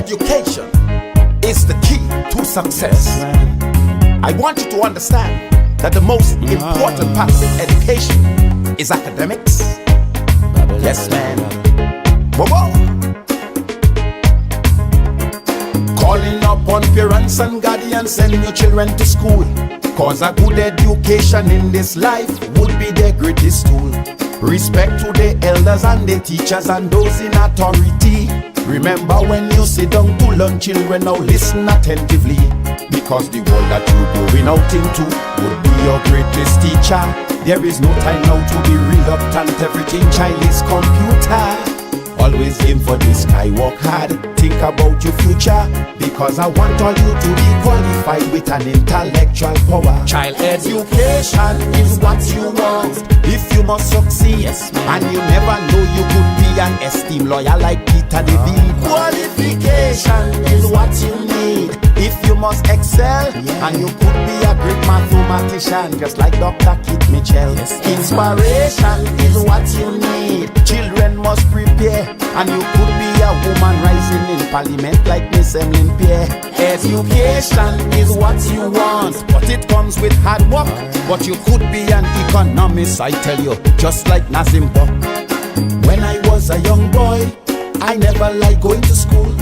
Education is the key to success. I want you to understand that the most important part of education is academics. Yes, man. Whoa, whoa. Calling upon parents and guardians, send your children to school, cause a good education in this life would be their greatest tool. Respect to the elders and the teachers and those in authority. Remember when you sit down to learn, children, now listen attentively, because the world that you're going out into would be your greatest teacher. There is no time now to be reluctant, everything child is computer. Always aim for the sky, work hard, think about your future, because I want all you to be qualified with an intellectual power. Child education is what you want if you must succeed, and you never know you could be an esteemed lawyer like Peter DeVille. Qualification is what you need if you must excel, and you could be a great mathematician just like Dr. Keith Mitchell. Inspiration is what you need. Children must prepare, and you could be a woman rising in parliament like Miss Emlyn Pierre. Education is what you want, but it comes with hard work. But you could be an economist, I tell you, just like Nazim Buck. When I was a young boy, I never liked going to school.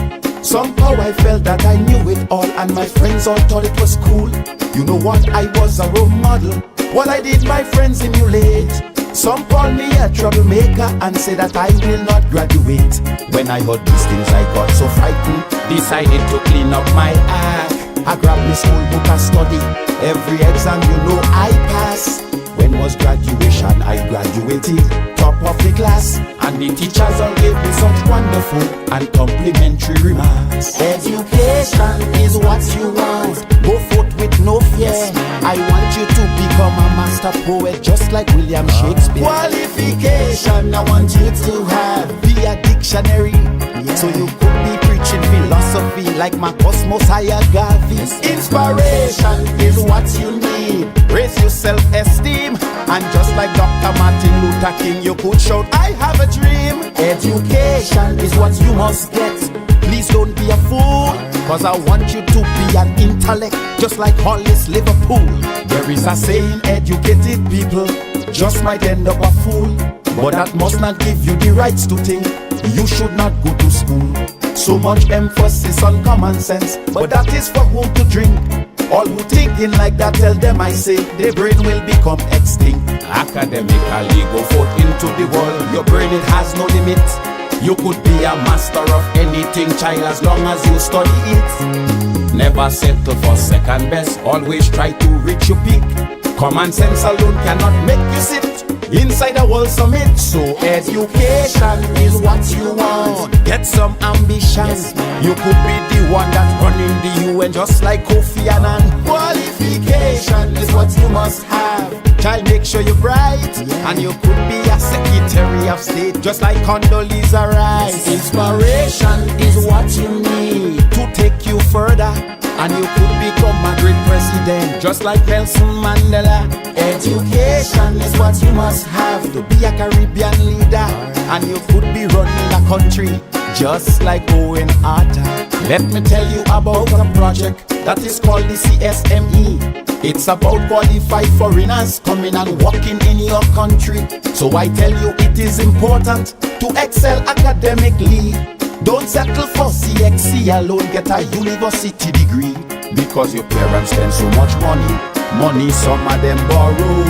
Somehow I felt that I knew it all, and my friends all thought it was cool. You know what, I was a role model. What I did my friends emulate. Some call me a troublemaker and say that I will not graduate. When I heard these things I got so frightened, decided to clean up my act. I grabbed my school book and study. Every exam you know I pass. When was graduation? I graduated top of the class, and the teachers all gave me such wonderful and complimentary remarks. Education is what you want, go forth with no fear. I want you to become a master poet just like William Shakespeare. Qualification I want you to have, be a dictionary, so you could be preaching philosophy like Marcus Mosiah Garvey. Inspiration is what you need, raise your self-esteem, and just like Dr. Martin Luther King, you could shout, I have a dream. Education is what you must get. Please don't be a fool, cause I want you to be an intellect just like Hollis Liverpool. There is a saying, educated people just might end up a fool, but that must not give you the rights to think you should not go to school. So much emphasis on common sense, but that is for whom to drink. All who thinking like that, tell them I say their brain will become extinct. Academically go forth into the world, your brain it has no limit. You could be a master of anything, child, as long as you study it. Never settle for second best, always try to reach your peak. Common sense alone cannot make you sit inside a world summit. So education is what you want, get some ambition. You could be the one that's running the UN just like Kofi Annan. Qualification is what you must have. Child, make sure you're bright, and you could be a Secretary of State just like Condoleezza Rice. Inspiration is what you need to take you further, and you could become a great president just like Nelson Mandela. Education is what you must have to be a Caribbean leader, and you could be running a country just like Owen Arthur. Let me tell you about a project that is called the CSME. It's about qualified foreigners coming and working in your country. So I tell you it is important to excel academically. Don't settle for CXC alone, get a university degree, because your parents spend so much money some of them borrow,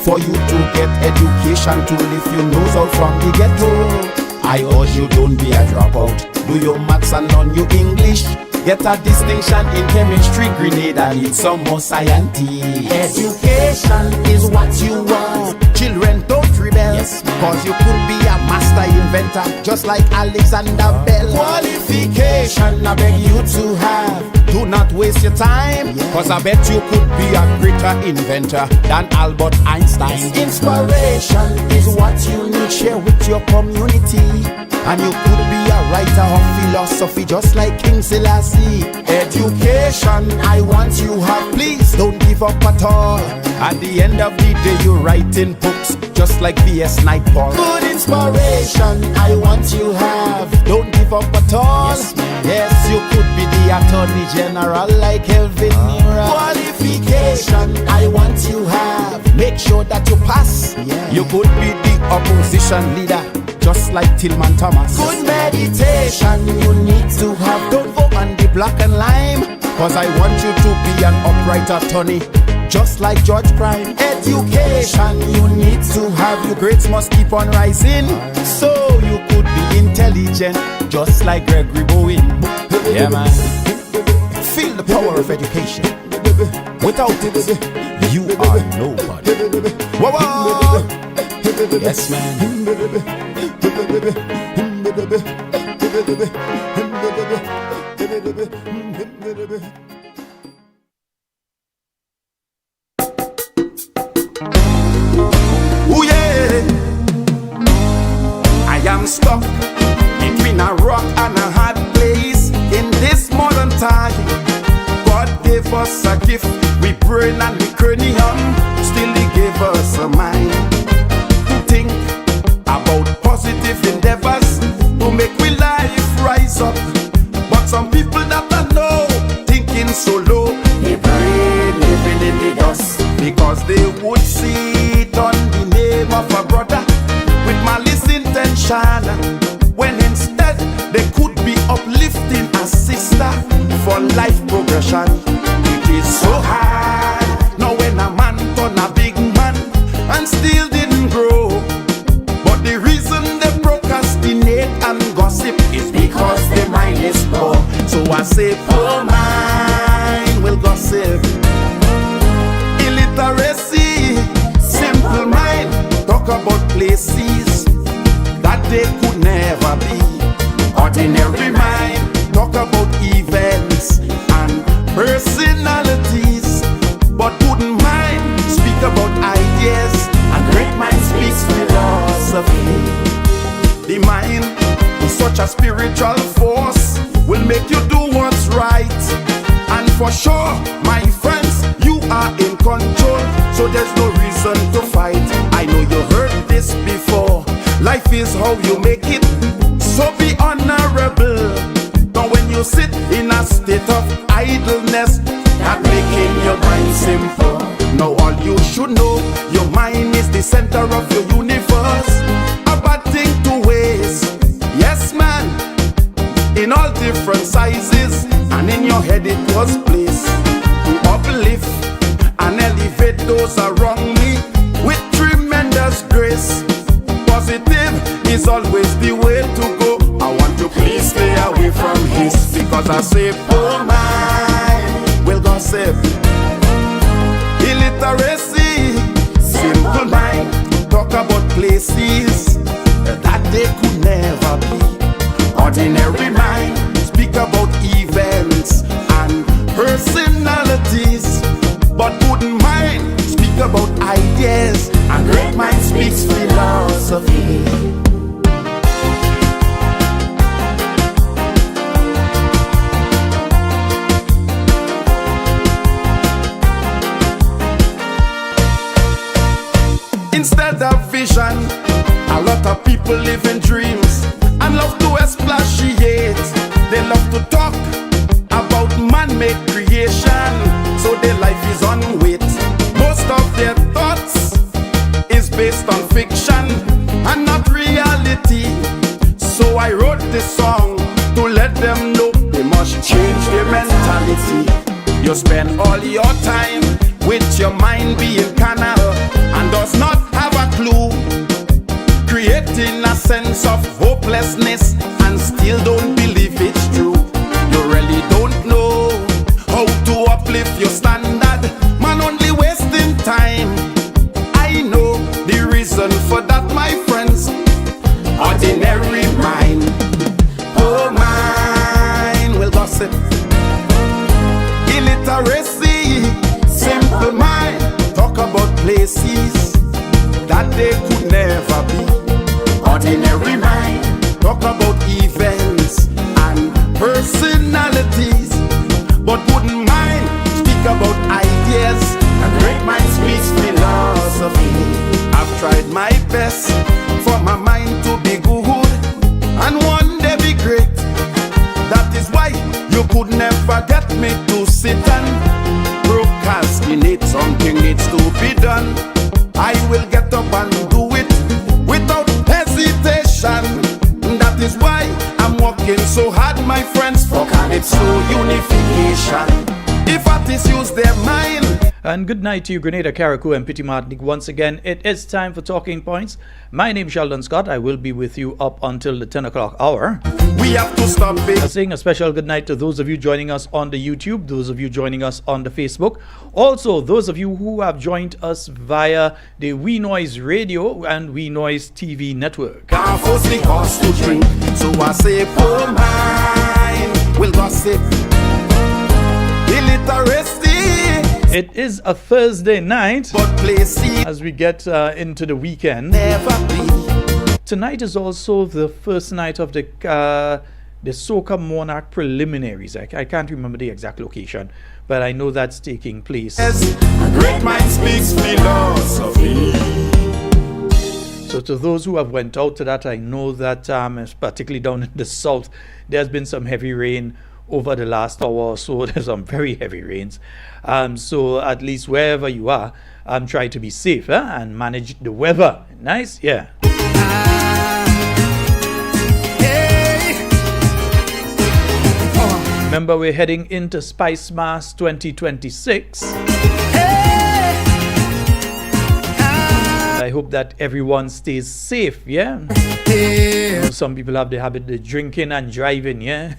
for you to get education to lift your nose out from the ghetto. I urge you, don't be a dropout, do your maths and learn your English. Get a distinction in chemistry, Grenada needs some more scientists. Education is what you want. Children, don't rebel, cause you could be a master inventor just like Alexander Bell. Qualification I beg you to have. Do not waste your time, cause I bet you could be a greater inventor than Albert Einstein. Inspiration is what you need, share with your community, and you could be a writer of philosophy just like King Selassie. Education I want you have, please don't give up at all. At the end of the day you're writing books just like V.S. Naipaul. Good inspiration I want you have, don't give give up at all. Yes, you could be the Attorney General like Elvin Nira. Qualification, I want you have. Make sure that you pass. You could be the opposition leader, just like Tillman Thomas. Good meditation you need to have. Don't go on the black and lime, cause I want you to be an upright attorney, just like George Prime. Education you need to have. Your grades must keep on rising, so you could be intelligent, just like Gregory Bowen. Yeah, man. Feel the power of education. Without it, you are nobody. Whoa, whoa. Yes, man. Ooh, yeah. I am stuck between a rock and a hard place in this modern time. God gave us a gift, we brain and we cranium, still He gave us a mind to think about positive endeavors to make we life rise up. But some people that I know thinking so low, they brain living in the dust, because they would see it on the name of a brother with malice intention, when instead they could be uplifting a sister for life progression. It is so hard now when a man turn a big man and still didn't grow. But the reason they procrastinate and gossip is because their mind is poor. So I say poor mind will gossip. Illiteracy, simple mind, talk about places that they could never be. Ordinary mind, talk about events and personalities, but wouldn't mind speak about ideas, and great mind speaks philosophy. The mind is such a spiritual force, will make you do what's right. And for sure, my friends, you are in control, so there's no reason to fight. I know you heard this before. Life is how you make it, so be honorable. Now when you sit in a state of idleness, that making your mind simple. Now all you should know, your mind is the center of your universe. A bad thing to waste. Yes, man, in all different sizes, and in your head it was placed to uplift and elevate those around me with tremendous grace. Positive is always the way to go. I want to please stay away from his, because I say poor mind will gossip. Illiteracy, simple mind, talk about places that they could never be. Ordinary mind, speak about events and personalities, but wouldn't mind speak about ideas, and great mind speaks philosophy. Instead of vision, a lot of people live in dreams and love to expatiate. They love to talk about man-made creation, so their life is on weight. Most of their thoughts is based on fiction and not reality. So I wrote this song to let them know they must change their mentality. You spend all your time with your mind being carnal and does not have a clue, creating a sense of hopelessness and still don't believe it's true. You really don't know how to uplift your standard, man, only wasting time. I know the reason for that, my friends. Ordinary mind, poor mind will gossip. Illiteracy, simple mind, talk about places that they could never be. Ordinary mind, talk about events and personalities, but wouldn't mind speak about ideas, and great mind speaks philosophy. I've tried my best for my mind to be good and one day be great. never get me to sit and procrastinate. Something needs to be done. I will get up and do it without hesitation. That is why I'm working so hard, my friends, for Calypso unification. If artists use their mind. And good night to you, Grenada, Carriacou, and Petit Martinique. Once again, it is time for Talking Points. My name is Sheldon Scott. I will be with you up until the 10 o'clock hour. We have to stop it. Saying a special good night to those of you joining us on the YouTube, those of you joining us on the Facebook. Also, those of you who have joined us via the We Noise Radio and We Noise TV network. Can't force the cost to drink, so I say, poor mind will gossip. Illiteracy. It is a Thursday night But as we get into the weekend. Never be. Tonight is also the first night of the Soca Monarch preliminaries. I can't remember the exact location, but I know that's taking place. Yes, a great mind speaks philosophy. So to those who have went out to that, I know that particularly down in the south, there's been some heavy rain over the last hour or so. There's some very heavy rains. So at least wherever you are, try to be safe and manage the weather. Nice? Yeah. Remember, we're heading into Spice Mass 2026. I hope that everyone stays safe, yeah? You know, some people have the habit of drinking and driving, yeah?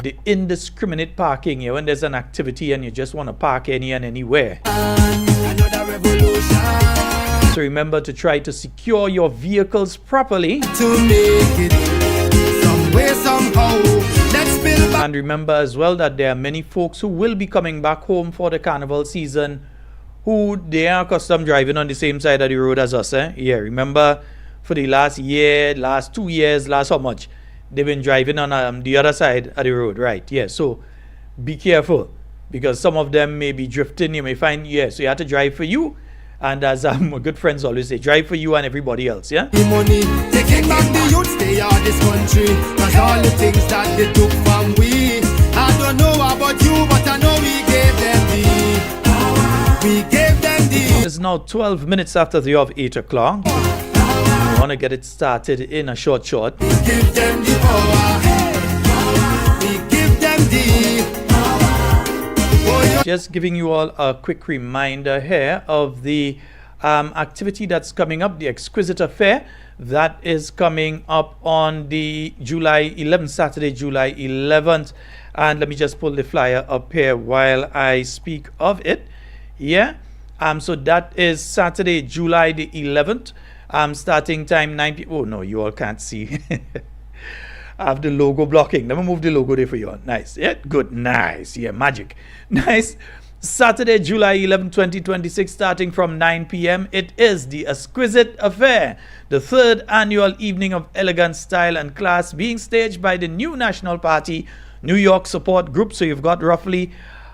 The indiscriminate parking, yeah, when there's an activity and you just want to park any and anywhere. So remember to try to secure your vehicles properly. To make it some way, somehow. Let's build back. And remember as well that there are many folks who will be coming back home for the carnival season who they are accustomed driving on the same side of the road as us. Yeah, remember for the last year, last 2 years, last how much? They've been driving on the other side of the road, right? Yeah, so be careful because some of them may be drifting. You may find, yeah, so you have to drive for you. And as my good friends always say, drive for you and everybody else, yeah? The money, taking back the youths, they are this country. Cause all the things that they took from we. I don't know about you, but I know we gave them the. We gave them the. It's now 12 minutes after the hour of 8 o'clock. I want to get it started in a short. We give them the power. We give them the. Just giving you all a quick reminder here of the activity that's coming up, the Exquisite Affair. That is coming up on the July 11th, Saturday, July 11th. And let me just pull the flyer up here while I speak of it. Yeah. So that is Saturday, July the 11th. Starting time 9 p.m. Oh, no, you all can't see. I have the logo blocking. Let me move the logo there for you. Nice. Yeah, good. Nice. Yeah, magic. Nice. Saturday, July 11, 2026, starting from 9 p.m. It is the Exquisite Affair, the third annual evening of elegance, style, and class being staged by the New National Party New York Support Group. So you've got roughly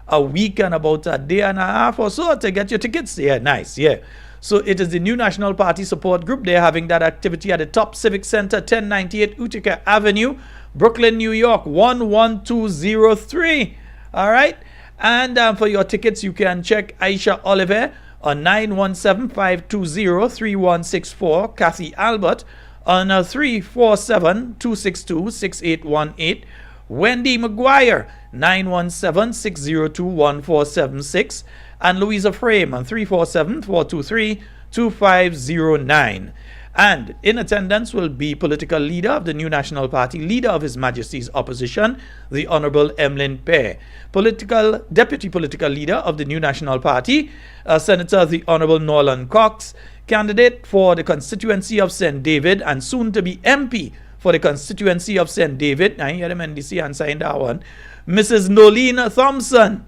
a week and about a day and a half or so to get your tickets. Yeah, nice. Yeah. So it is the New National Party Support Group. They're having that activity at the Top Civic Center, 1098 Utica Avenue, Brooklyn, New York, 11203. All right. And for your tickets, you can check Aisha Oliver on 917-520-3164, Kathy Albert on 347-262-6818, Wendy McGuire, 917-602-1476, and Louisa Frame on 347-423-2509. And in attendance will be political leader of the New National Party, leader of His Majesty's Opposition, the Honorable Emlyn Pear, deputy political leader of the New National Party, Senator the Honorable Norland Cox, candidate for the constituency of St. David and soon to be MP for the constituency of St. David. I hear them NDC and sign that one. Mrs. Nolene Thompson,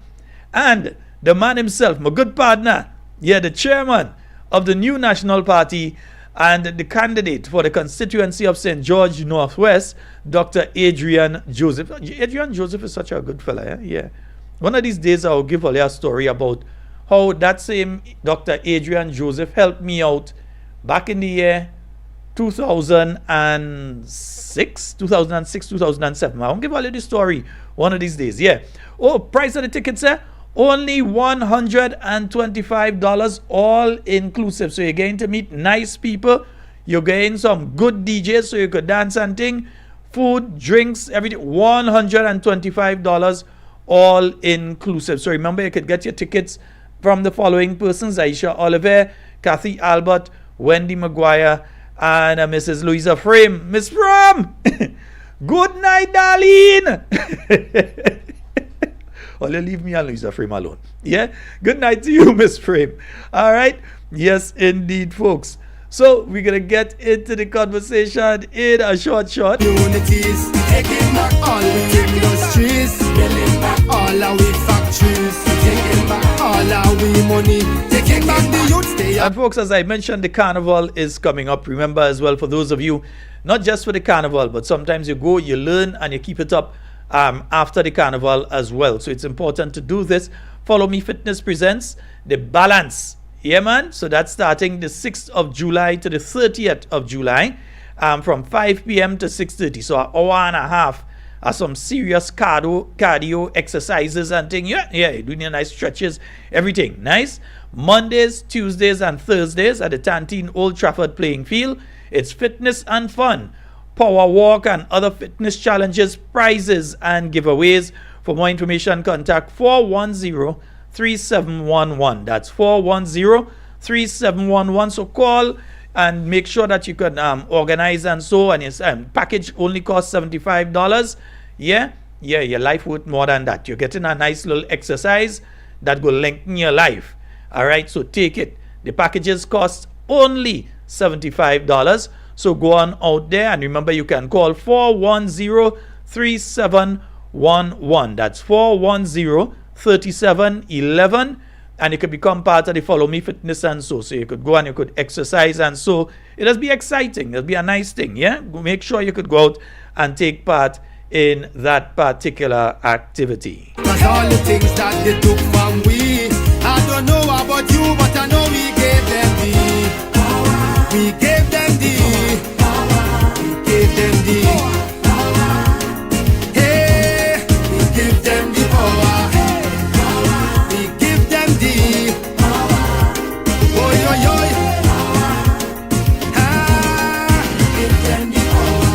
and the man himself, my good partner, the chairman of the New National Party and the candidate for the constituency of St. George Northwest, Dr. Adrian Joseph. Adrian Joseph is such a good fella, yeah? One of these days I'll give you a story about how that same Dr. Adrian Joseph helped me out back in the year 2006, 2007. I won't give all you the story one of these days. Yeah. Oh, price of the tickets, only $125, all inclusive. So you're going to meet nice people. You're getting some good DJs so you could dance and thing. Food, drinks, everything. $125, all inclusive. So remember, you could get your tickets from the following persons: Aisha Oliver, Kathy Albert, Wendy Maguire, and Mrs. Louisa Frame. Miss Frame! Good night, darling! Well, you leave me and Louisa Frame alone. Yeah? Good night to you, Miss Frame. All right? Yes, indeed, folks. So, we're going to get into the conversation in a short. Unities, taking back all the industries, building back all our factories, taking back all our money, taking back the youth. And folks, as I mentioned, the carnival is coming up. Remember as well, for those of you, not just for the carnival, but sometimes you go, you learn, and you keep it up after the carnival as well. So it's important to do this. Follow Me Fitness presents the Balance. Yeah, man. So that's starting the 6th of July to the 30th of July from 5 p.m. to 6:30. So an hour and a half of some serious cardio exercises and things. Yeah, doing your nice stretches, everything. Nice. Mondays, Tuesdays, and Thursdays at the Tantine Old Trafford playing field. It's fitness and fun. Power walk and other fitness challenges, prizes, and giveaways. For more information, contact 410-3711. That's 410-3711. So call and make sure that you can organize and so. And your package only costs $75. Yeah, your life worth more than that. You're getting a nice little exercise that will lengthen your life. All right, so take it. The packages cost only $75. So go on out there, and remember, you can call 410-3711. That's 410-3711, and you could become part of the Follow Me Fitness and so. So you could go and you could exercise and so. It'll be exciting. It'll be a nice thing, yeah? Make sure you could go out and take part in that particular activity. Cause all the things that they took from we, I don't know about you, but I know we gave them the power. We gave them the power. We gave them the power. Hey, we give them the power. We give them the power. Oi, oi, oi. We give them the power.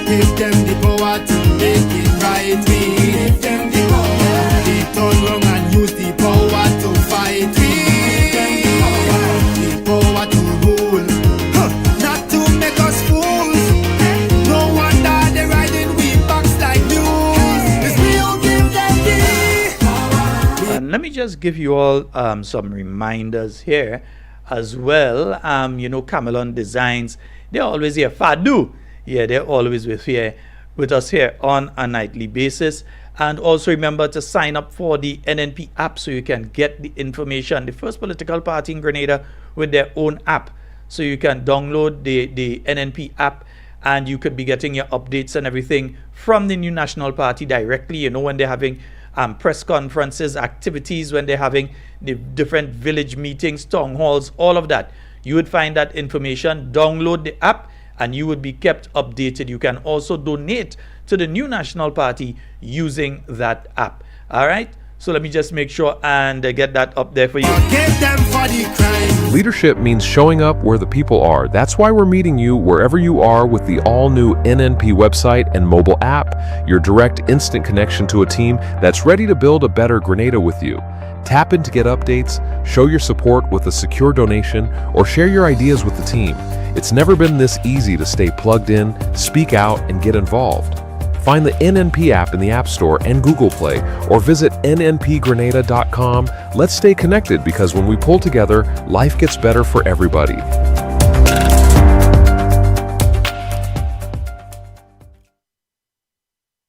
We give them the power to make it right. We give them the power. They turn wrong and use the power to fight. We give them the power to rule, not to make us fools. No wonder they're riding we backs like mules. It's we who give them the power. And let me just give you all some reminders here as well. Camelon Designs, they're always here. Fadu, yeah, they're always with us here on a nightly basis. And also remember to sign up for the NNP app so you can get the information. The first political party in Grenada with their own app. So you can download the NNP app, and you could be getting your updates and everything from the new National Party directly. When they're having press conferences, activities, when they're having the different village meetings, town halls, all of that. You would find that information. Download the app, and you would be kept updated. You can also donate to the new National Party using that app. All right? So let me just make sure and get that up there for you. Give them for the crime. Leadership means showing up where the people are. That's why we're meeting you wherever you are with the all-new NNP website and mobile app, your direct instant connection to a team that's ready to build a better Grenada with you. Tap in to get updates, show your support with a secure donation, or share your ideas with the team. It's never been this easy to stay plugged in, speak out, and get involved. Find the NNP app in the App Store and Google Play, or visit nnpgrenada.com. Let's stay connected, because when we pull together, life gets better for everybody.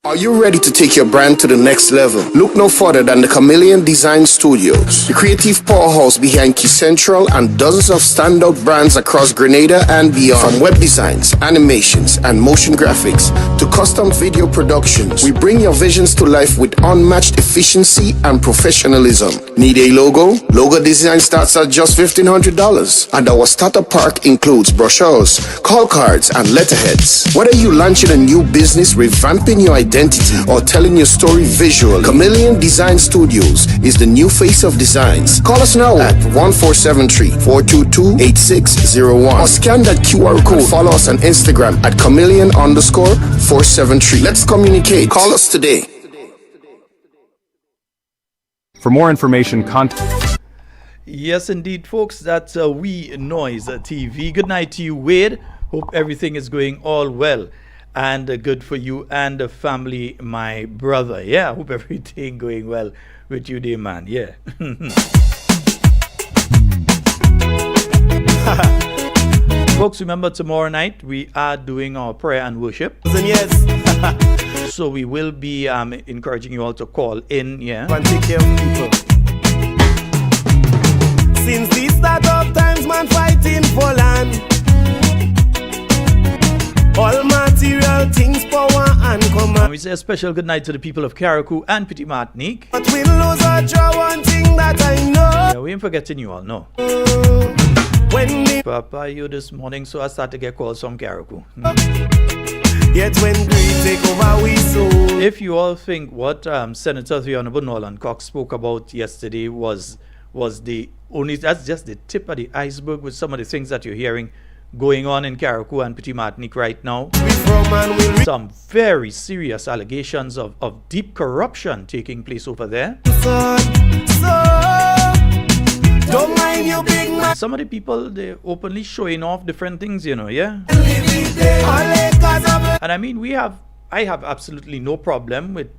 Are you ready to take your brand to the next level? Look no further than the Chameleon Design Studios, the creative powerhouse behind Key Central and dozens of standout brands across Grenada and beyond. From web designs, animations, and motion graphics to custom video productions. We bring your visions to life with unmatched efficiency and professionalism. Need a logo? Logo design starts at just $1,500. And our starter pack includes brochures, call cards, and letterheads. Whether you launching a new business, revamping your identity, or telling your story visually, Chameleon Design Studios is the new face of designs. Call us now at 1473-422-8601 or scan that QR code. Follow us on Instagram at chameleon_473. Let's communicate. Call us today. For more information, contact. Yes, indeed, folks. That's We Noise TV. Good night to you, Wade. Hope everything is going all well and good for you and the family, my brother. Yeah, hope everything going well with you, dear man. Yeah. Folks, remember tomorrow night we are doing our prayer and worship. Yes. So we will be encouraging you all to call in. Yeah. And take care of people. Since the start of times, man fighting for land. All material things, power and And command. we say a special good night to the people of Carriacou and Petit Martinique. But we lose our job, one thing that I know. Yeah, we ain't forgetting you all, no. When the Papa, you this morning, so I start to get calls from Carriacou. yet when greed take over we soul. If you all think what Senator the Honorable Nolan Cox spoke about yesterday was the only, that's just the tip of the iceberg with some of the things that you're hearing going on in Carriacou and Petit Martinique right now. We from and will Some very serious allegations of deep corruption taking place over there. return. So don't mind you big man. Some of the people, they're openly showing off different things, you know, yeah? And I mean, I have absolutely no problem with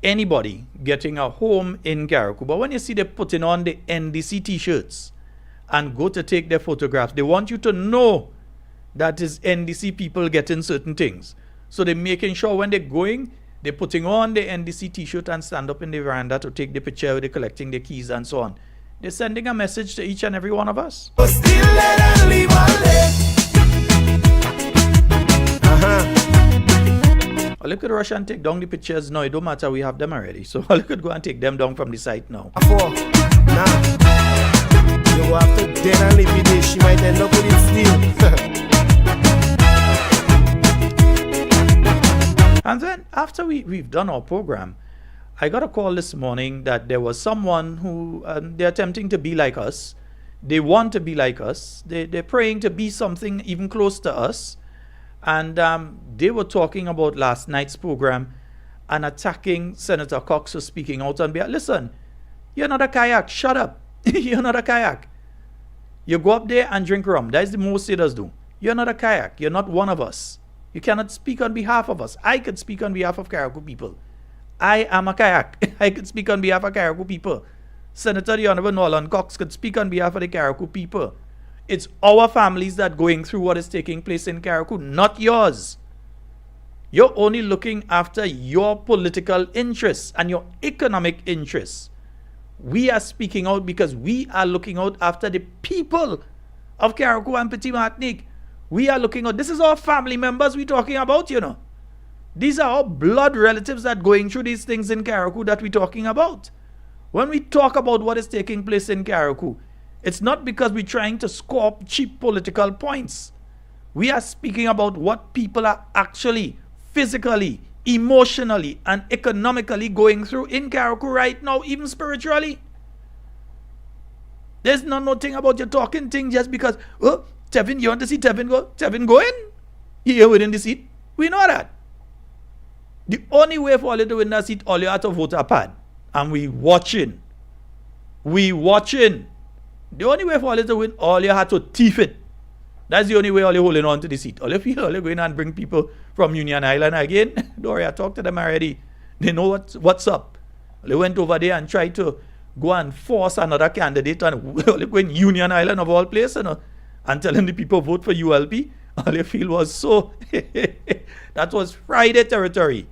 anybody getting a home in Carriacou. But when you see they're putting on the NDC t-shirts and go to take their photographs, they want you to know that is NDC people getting certain things. So they're making sure when they're going, they're putting on the NDC t-shirt and stand up in the veranda to take the picture, they're collecting their keys and so on. They're sending a message to each and every one of us. Still let and leave all day. Or you could rush and take down the pictures. No, it don't matter, we have them already. So you could go and take them down from the site now. Nah. You go after dead and leave it there. She might end up with it still. And then after we've done our program, I got a call this morning that there was someone who they're attempting to be like us. They want to be like us. They're praying to be something even close to us. And they were talking about last night's program and attacking Senator Cox for speaking out on behalf. Listen, you're not a kayak. Shut up. You're not a kayak. You go up there and drink rum. That is the most sailors do. You're not a kayak. You're not one of us. You cannot speak on behalf of us. I could speak on behalf of Carriacou people. I am a kayak. I could speak on behalf of Carriacou people. Senator the Honorable Nolan Cox could speak on behalf of the Carriacou people. It's our families that going through what is taking place in Carriacou, not yours. You're only looking after your political interests and your economic interests. We are speaking out because we are looking out after the people of Carriacou and Petit Martinique. We are looking out. This is our family members we're talking about, you know. These are our blood relatives that going through these things in Carriacou that we're talking about. When we talk about what is taking place in Carriacou, it's not because we're trying to score up cheap political points. We are speaking about what people are actually physically, emotionally, and economically going through in Carriacou right now, even spiritually. There's no thing about you talking thing just because, oh, Tevin, you want to see Tevin go? Tevin go in. He here within the seat. We know that. The only way for you to win that seat, all you have to vote a pad. And we watching. We watching. The only way for you to win, all you have to thief it. That's the only way all you holding on to the seat. All you feel, all you going and bring people from Union Island again. Don't worry, I talked to them already. They know what's up. They went over there and tried to go and force another candidate and go in Union Island of all places, you know, and telling the people vote for ULP. All you feel was so that was Friday territory.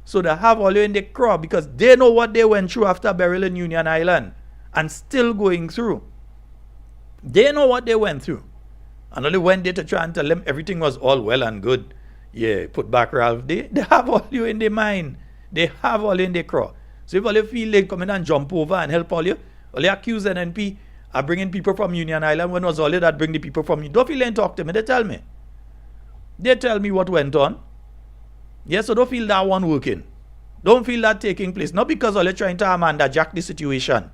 So they have all you in the crowd because they know what they went through after burial in Union Island and still going through. They know what they went through. And only went there to try and tell them everything was all well and good. Yeah, put back Ralph. They have all you in their mind. They have all in their craw. So if all you feel they come in and jump over and help all you accuse NNP of bringing people from Union Island when it was all you that bring the people from you. Don't feel they talk to me. They tell me. They tell me what went on. Yeah, so don't feel that one working. Don't feel that taking place. Not because all you're trying to Amanda Jack the situation.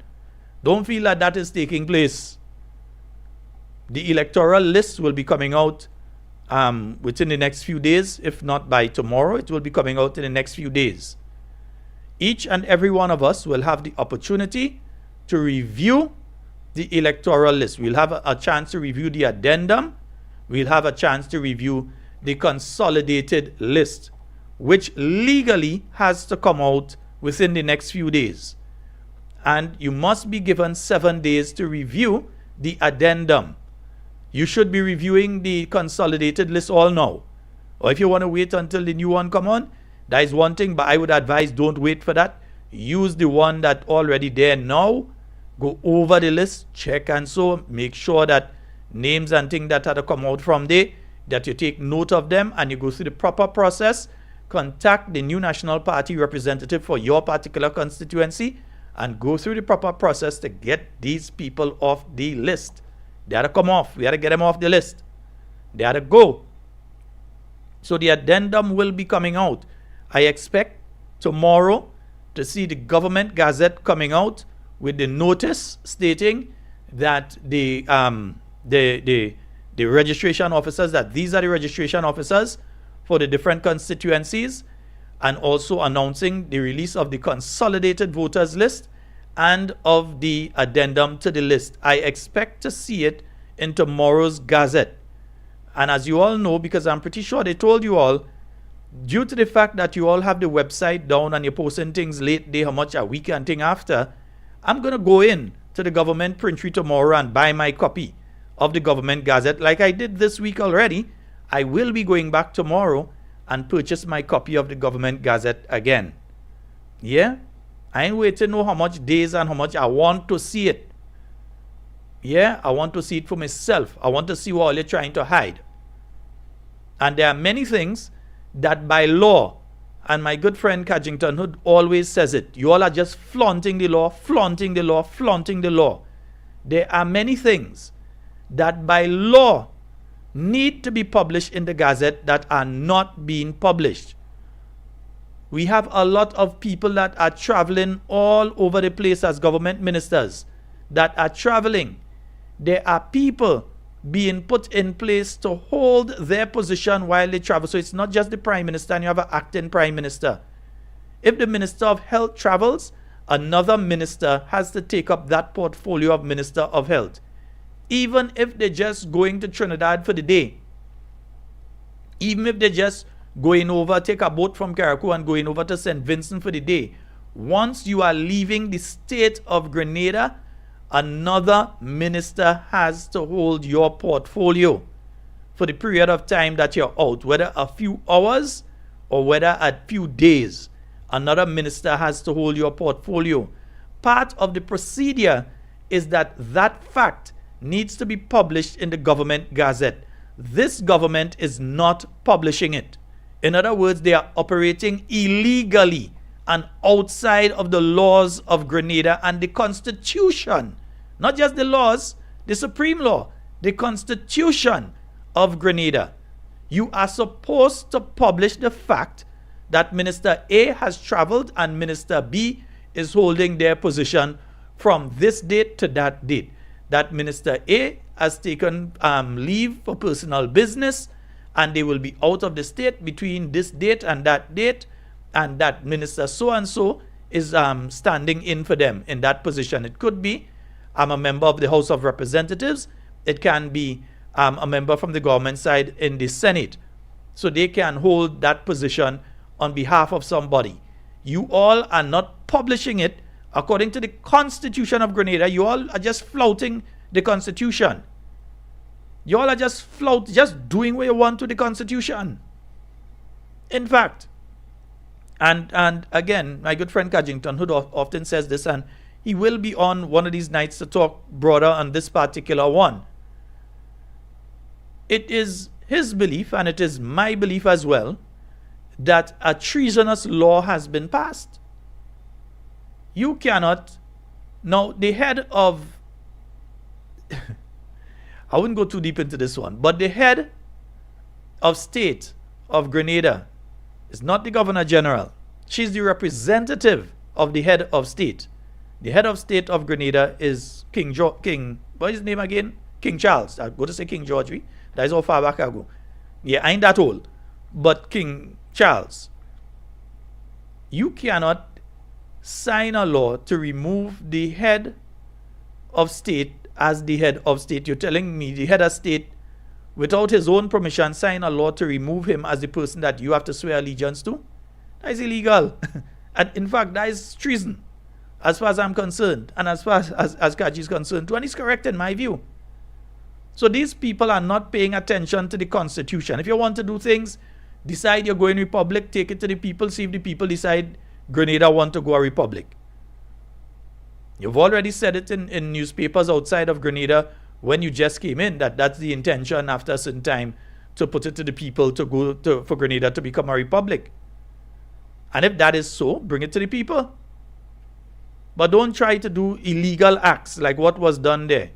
Don't feel that that is taking place. The electoral list will be coming out within the next few days. If not by tomorrow, it will be coming out in the next few days. Each and every one of us will have the opportunity to review the electoral list. We'll have a chance to review the addendum. We'll have a chance to review the consolidated list, which legally has to come out within the next few days. And you must be given 7 days to review the addendum. You should be reviewing the consolidated list all now. Or if you want to wait until the new one come on, that is one thing, but I would advise don't wait for that. Use the one that already there now. Go over the list, check and so, make sure that names and things that had to come out from there, that you take note of them and you go through the proper process. Contact the new National Party representative for your particular constituency and go through the proper process to get these people off the list. They had to come off. We had to get them off the list. They had to go. So the addendum will be coming out. I expect tomorrow to see the government gazette coming out with the notice stating that the registration officers, that these are the registration officers for the different constituencies, and also announcing the release of the consolidated voters list and of the addendum to the list. I expect to see it in tomorrow's gazette. And as you all know, because I'm pretty sure they told you all, due to the fact that you all have the website down and you're posting things late day, how much a week and thing after, I'm going to go in to the government printery tomorrow and buy my copy of the government gazette like I did this week already. I will be going back tomorrow and purchase my copy of the government gazette again. Yeah? I ain't waiting to know how much days and how much I want to see it. Yeah? I want to see it for myself. I want to see what all you're trying to hide. And there are many things that by law, and my good friend Cadgington Hood always says it, you all are just flaunting the law, flaunting the law, flaunting the law. There are many things that by law need to be published in the Gazette that are not being published. We have a lot of people that are traveling all over the place as government ministers that are traveling. There are people being put in place to hold their position while they travel. So it's not just the Prime Minister and you have an acting Prime Minister. If the Minister of Health travels, another minister has to take up that portfolio of Minister of Health. Even if they're just going to Trinidad for the day. Even if they're just going over, take a boat from Carriacou and going over to St. Vincent for the day. Once you are leaving the state of Grenada, another minister has to hold your portfolio for the period of time that you're out, whether a few hours or whether a few days. Another minister has to hold your portfolio. Part of the procedure is that that fact needs to be published in the government gazette. This government is not publishing it. In other words, they are operating illegally and outside of the laws of Grenada and the Constitution. Not just the laws, the supreme law, the Constitution of Grenada. You are supposed to publish the fact that Minister A has traveled and Minister B is holding their position from this date to that date. That Minister A has taken leave for personal business and they will be out of the state between this date and that Minister so-and-so is standing in for them in that position. It could be I'm a member of the House of Representatives. It can be a member from the government side in the Senate. So they can hold that position on behalf of somebody. You all are not publishing it according to the Constitution of Grenada. You all are just flouting the Constitution. You all are just doing what you want to the Constitution. In fact, and again, my good friend Cadgington Hood often says this, and he will be on one of these nights to talk broader on this particular one. It is his belief, and it is my belief as well, that a treasonous law has been passed. You cannot. Now, the head of, I wouldn't go too deep into this one, but the head of state of Grenada is not the Governor General. She's the representative of the head of state. The head of state of Grenada is what is his name again? King Charles. I go to say King George. That is how far back I go. Yeah, I ain't that old. But King Charles. You cannot sign a law to remove the head of state as the head of state. You're telling me the head of state, without his own permission, sign a law to remove him as the person that you have to swear allegiance to? That is illegal. And in fact, that is treason, as far as I'm concerned, and as far as Kaji is concerned too. And he's correct in my view. So these people are not paying attention to the Constitution. If you want to do things, decide you're going republic, take it to the people, see if the people decide Grenada want to go a republic. You've already said it in newspapers outside of Grenada when you just came in, that that's the intention after a certain time to put it to the people to go to, for Grenada to become a republic. And if that is so, bring it to the people. But don't try to do illegal acts like what was done there.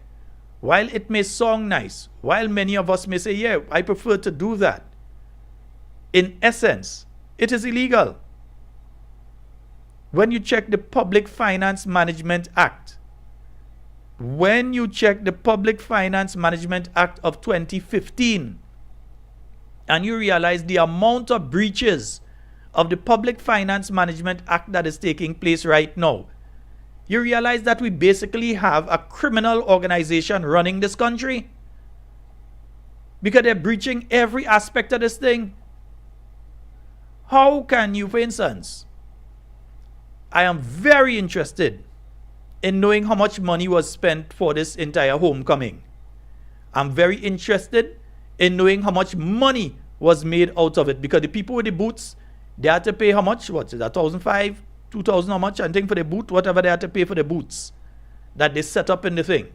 While it may sound nice, while many of us may say, yeah, I prefer to do that, in essence, it is illegal. When you check the Public Finance Management Act, when you check the Public Finance Management Act of 2015, and you realize the amount of breaches of the Public Finance Management Act that is taking place right now, you realize that we basically have a criminal organization running this country. Because they're breaching every aspect of this thing. How can you, for instance, I am very interested in knowing how much money was spent for this entire homecoming. I'm very interested in knowing how much money was made out of it, because the people with the booths, they had to pay how much? What is that, 1,500, 2,000, how much? I think for the booth, whatever they had to pay for the booths that they set up in the thing.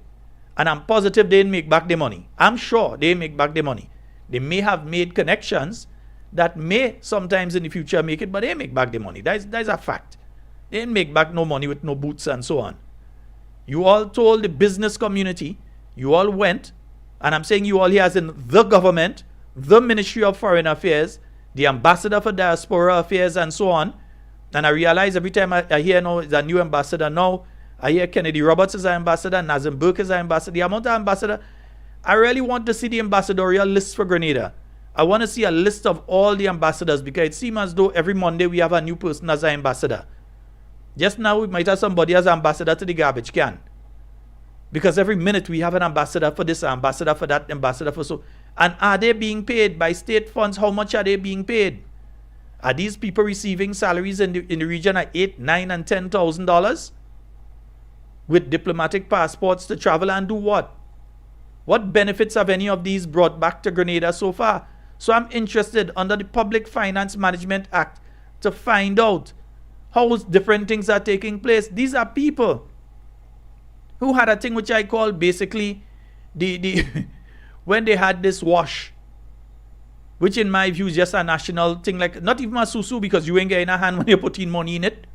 And I'm positive they didn't make back the money. I'm sure they make back the money. They may have made connections that may sometimes in the future make it, but they make back the money. That is a fact. They didn't make back no money with no booths and so on. You all told the business community, you all went, and I'm saying you all here as in the government, the Ministry of Foreign Affairs, the Ambassador for Diaspora Affairs and so on. And I realize every time I hear now is a new ambassador now, I hear Kennedy Roberts is an ambassador, Nazim Burke is an ambassador, the amount of ambassador. I really want to see the ambassadorial list for Grenada. I want to see a list of all the ambassadors, because it seems as though every Monday we have a new person as an ambassador. Just now we might have somebody as ambassador to the garbage can. Because every minute we have an ambassador for this, ambassador for that, ambassador for so. And are they being paid by state funds? How much are they being paid? Are these people receiving salaries in the region of $8,000, $9,000, and $10,000 with diplomatic passports to travel and do what? What benefits have any of these brought back to Grenada so far? So I'm interested under the Public Finance Management Act to find out how different things are taking place. These are people who had a thing which I call basically the when they had this wash, which in my view is just a national thing, like not even a susu, because you ain't getting a hand when you're putting money in it.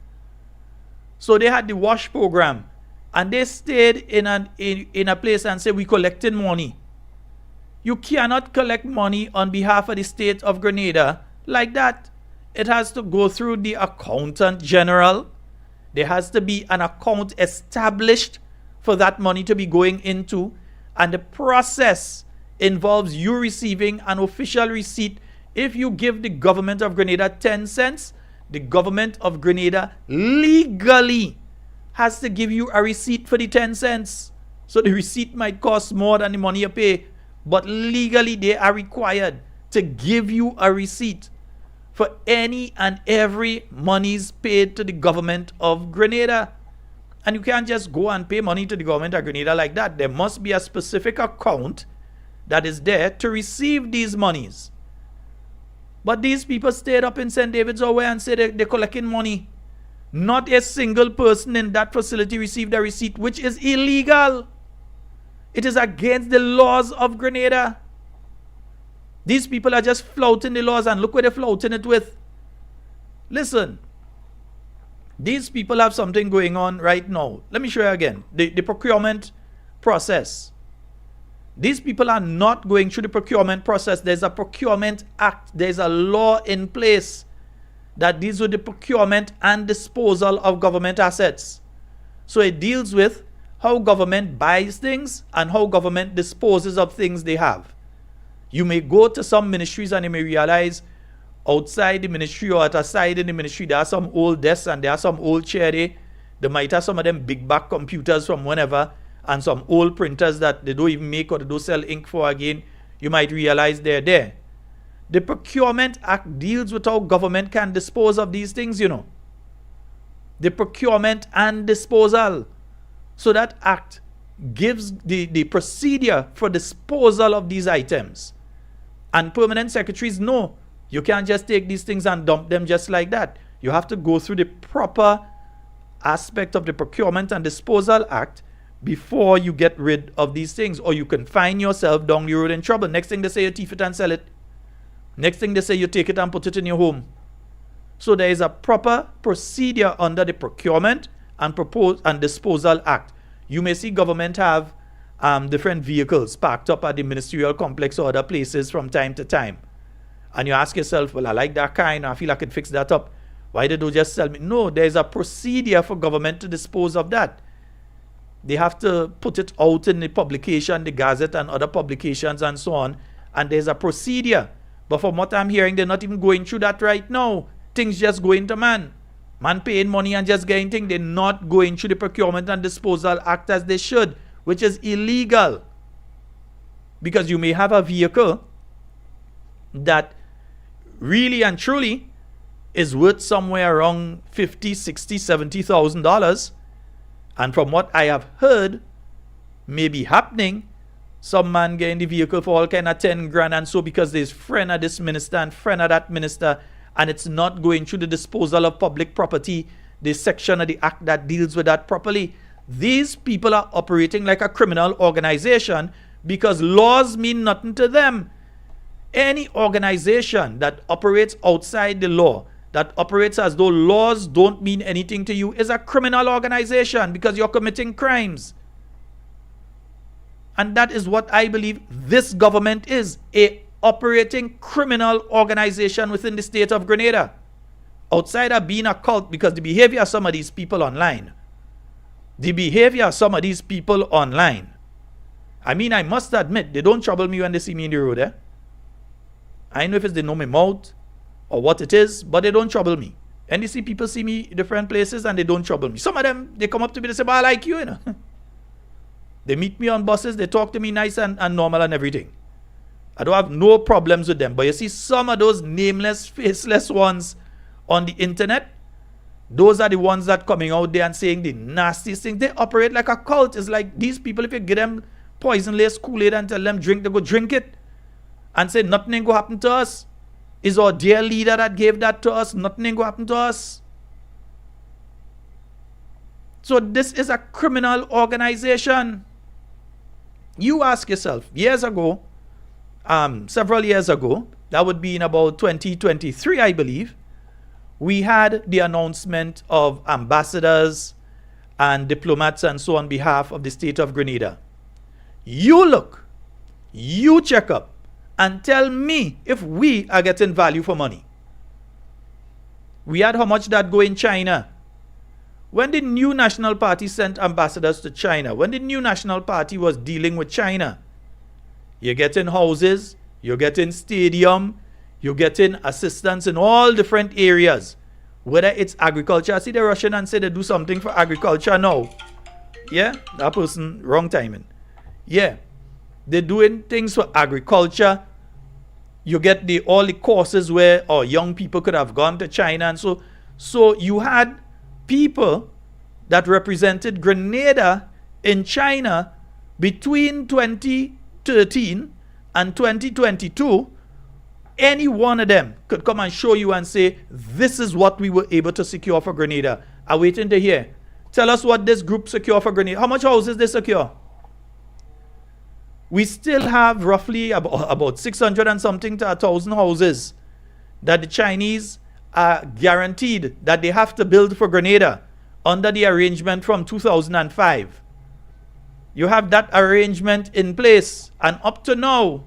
So they had the wash program, and they stayed in a place and said, we collecting money. You cannot collect money on behalf of the state of Grenada like that. It has to go through the accountant general. There has to be an account established for that money to be going into, and the process involves you receiving an official receipt. If you give the government of Grenada 10 cents, the government of Grenada legally has to give you a receipt for the 10 cents. So the receipt might cost more than the money you pay, but legally they are required to give you a receipt for any and every monies paid to the government of Grenada. And you can't just go and pay money to the government of Grenada like that. There must be a specific account that is there to receive these monies. But these people stayed up in St. David's Away and said they're collecting money. Not a single person in that facility received a receipt, which is illegal. It is against the laws of Grenada. These people are just flouting the laws, and look where they're flouting it with. Listen, these people have something going on right now. Let me show you again. The procurement process. These people are not going through the procurement process. There's a procurement act. There's a law in place that deals with the procurement and disposal of government assets. So it deals with how government buys things and how government disposes of things they have. You may go to some ministries and you may realize outside the ministry or at a side in the ministry there are some old desks and there are some old chairs. They might have some of them big back computers from whenever and some old printers that they don't even make or they don't sell ink for again. You might realize they're there. The Procurement Act deals with how government can dispose of these things, you know. The procurement and disposal. So that act gives the procedure for disposal of these items. And permanent secretaries know you can't just take these things and dump them just like that. You have to go through the proper aspect of the Procurement and Disposal Act before you get rid of these things, or you can find yourself down the road in trouble. Next thing they say you thief it and sell it. Next thing they say you take it and put it in your home. So there is a proper procedure under the Procurement and Disposal Act. You may see government have different vehicles parked up at the ministerial complex or other places from time to time. And you ask yourself, well, I like that car and I feel I could fix that up. Why did they just sell me? No, there's a procedure for government to dispose of that. They have to put it out in the publication, the Gazette and other publications and so on. And there's a procedure. But from what I'm hearing, they're not even going through that right now. Things just go into man. Man paying money and just getting things. They're not going through the Procurement and Disposal Act as they should, which is illegal. Because you may have a vehicle that really and truly is worth somewhere around $50,000, $60,000, $70,000. And from what I have heard may be happening, some man getting the vehicle for all kind of 10 grand and so because there's friend of this minister and friend of that minister and it's not going through the disposal of public property, the section of the act that deals with that properly. These people are operating like a criminal organization because laws mean nothing to them. Any organization that operates outside the law, that operates as though laws don't mean anything to you, is a criminal organization because you're committing crimes. And that is what I believe this government is, a operating criminal organization within the state of Grenada. Outside of being a cult, because the behavior of some of these people online, I mean, I must admit, they don't trouble me when they see me in the road. I know if it's they know my mouth or what it is, but they don't trouble me. And you see people see me in different places and they don't trouble me. Some of them, they come up to me and say, but I like you, you know. They meet me on buses, they talk to me nice and normal and everything. I don't have no problems with them. But you see some of those nameless, faceless ones on the internet, those are the ones that coming out there and saying the nastiest things. They operate like a cult. It's like these people, if you give them poison-laced Kool-Aid and tell them drink, they go drink it. And say nothing ain't go happen to us. Is our dear leader that gave that to us, nothing ain't go happen to us. So this is a criminal organization. You ask yourself, years ago, several years ago, that would be in about 2023, I believe, we had the announcement of ambassadors and diplomats and so on behalf of the state of Grenada. You look, you check up, and tell me if we are getting value for money. We had how much that go in China. When the New National Party sent ambassadors to China, when the New National Party was dealing with China, you're getting houses, you're getting stadium, you're getting assistance in all different areas. Whether it's agriculture, I see the Russian and say they do something for agriculture now. Yeah, that person, wrong timing. Yeah, they're doing things for agriculture. You get all the courses where young people could have gone to China. And so you had people that represented Grenada in China between 2013 and 2022. Any one of them could come and show you and say, this is what we were able to secure for Grenada. I'm waiting to hear. Tell us what this group secure for Grenada. How much houses they secure? we still have roughly about 600 and something to 1,000 houses that the Chinese are guaranteed that they have to build for Grenada under the arrangement from 2005. You have that arrangement in place, and up to now,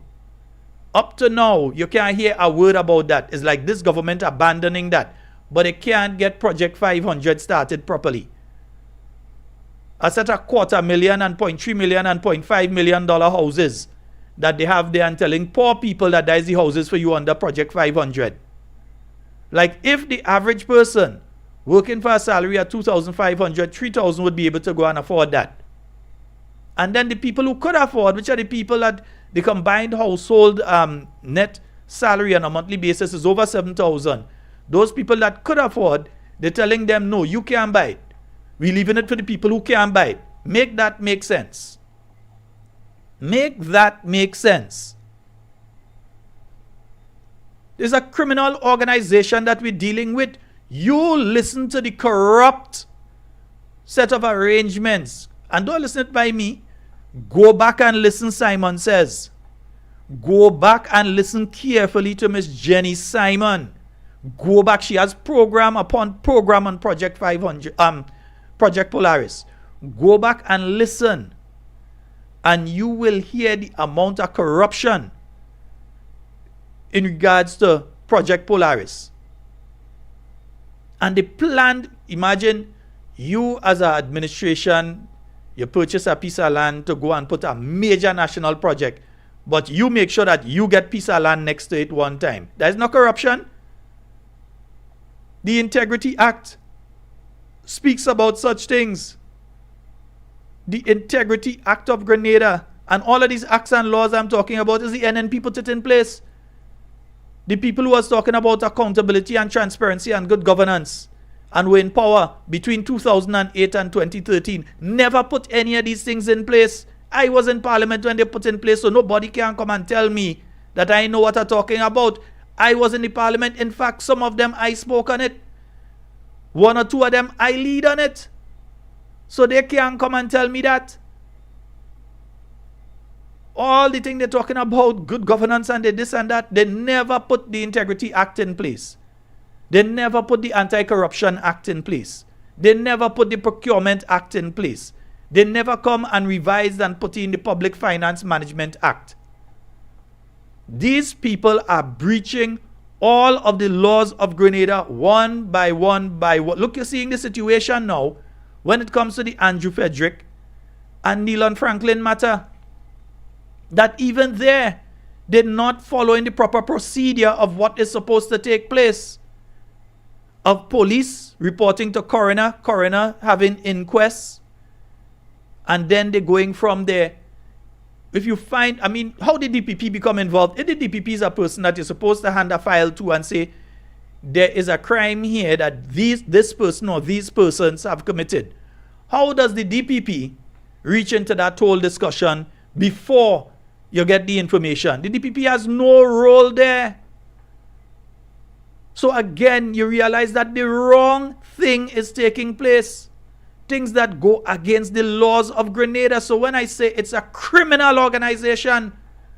you can't hear a word about that. It's like this government abandoning that, but they can't get Project 500 started properly. A set of $250,000 and $0.3 million and $0.5 million houses that they have there and telling poor people that there's the houses for you under Project 500. Like if the average person working for a salary of $2,500, $3,000 would be able to go and afford that. And then the people who could afford, which are the people that the combined household net salary on a monthly basis is over $7,000. Those people that could afford, they're telling them, no, you can't buy it. We're leaving it for the people who can't buy it. Make that make sense. Make that make sense. There's a criminal organization that we're dealing with. You listen to the corrupt set of arrangements. And don't listen it by me. Go back and listen, Simon says. Go back and listen carefully to Miss Jenny Simon. Go back. She has program upon program on Project 500, Project Polaris. Go back and listen. And you will hear the amount of corruption in regards to Project Polaris. And the plan, imagine you as an administration, you purchase a piece of land to go and put a major national project, but you make sure that you get piece of land next to it one time. There is no corruption. The Integrity Act speaks about such things. The Integrity Act of Grenada and all of these acts and laws I'm talking about is the NNP put it in place. The people who was talking about accountability and transparency and good governance and were in power between 2008 and 2013 never put any of these things in place. I was in parliament when they put in place, so nobody can come and tell me that I know what I'm talking about. I was in the parliament. In fact, some of them I spoke on it. One or two of them I lead on it. So they can't come and tell me that. All the thing they're talking about, good governance and this and that, they never put the Integrity Act in place. They never put the Anti-Corruption Act in place. They never put the Procurement Act in place. They never come and revised and put in the Public Finance Management Act. These people are breaching all of the laws of Grenada one by one by one. Look, you're seeing the situation now when it comes to the Andrew Frederick and Nealon Franklin matter. That even there, they're not following the proper procedure of what is supposed to take place. Of police reporting to coroner, coroner having inquests, and then they're going from there. If you find, I mean, how did DPP become involved? If the DPP is a person that you're supposed to hand a file to and say, there is a crime here that this person or these persons have committed. How does the DPP reach into that whole discussion before you get the information? The DPP has no role there. So again, you realize that the wrong thing is taking place. Things that go against the laws of Grenada. So when I say it's a criminal organization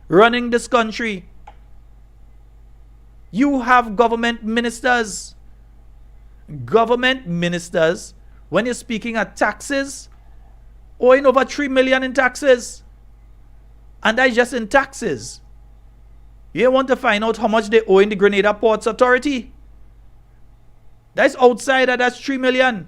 running this country, you have government ministers. Government ministers, when you're speaking of taxes, owing over $3 million in taxes. And that's just in taxes. You want to find out how much they owe in the Grenada Ports Authority? That's outside of that's $3 million.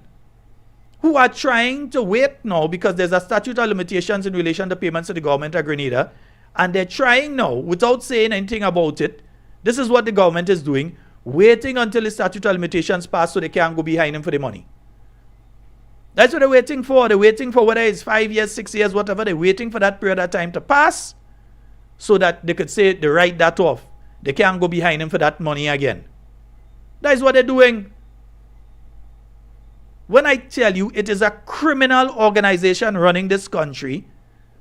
Who are trying to wait now because there's a statute of limitations in relation to payments to the government of Grenada. And they're trying now, without saying anything about it, this is what the government is doing, waiting until the statute of limitations pass so they can't go behind them for the money. That's what they're waiting for. They're waiting for whether it's 5 years, 6 years, whatever. They're waiting for that period of time to pass so that they could say they write that off. They can't go behind them for that money again. That is what they're doing. When I tell you it is a criminal organization running this country,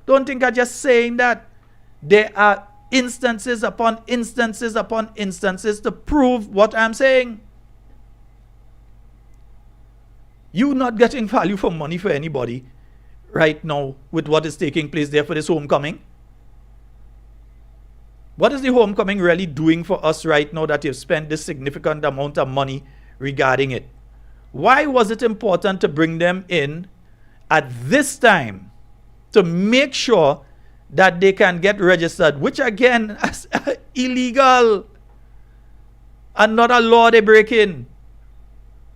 don't think I'm just saying that. There are instances upon instances upon instances to prove what I'm saying. You're not getting value for money for anybody right now with what is taking place there for this homecoming. What is the homecoming really doing for us right now that you've spent this significant amount of money regarding it? Why was it important to bring them in at this time to make sure that they can get registered, which again is illegal and not a law they break in?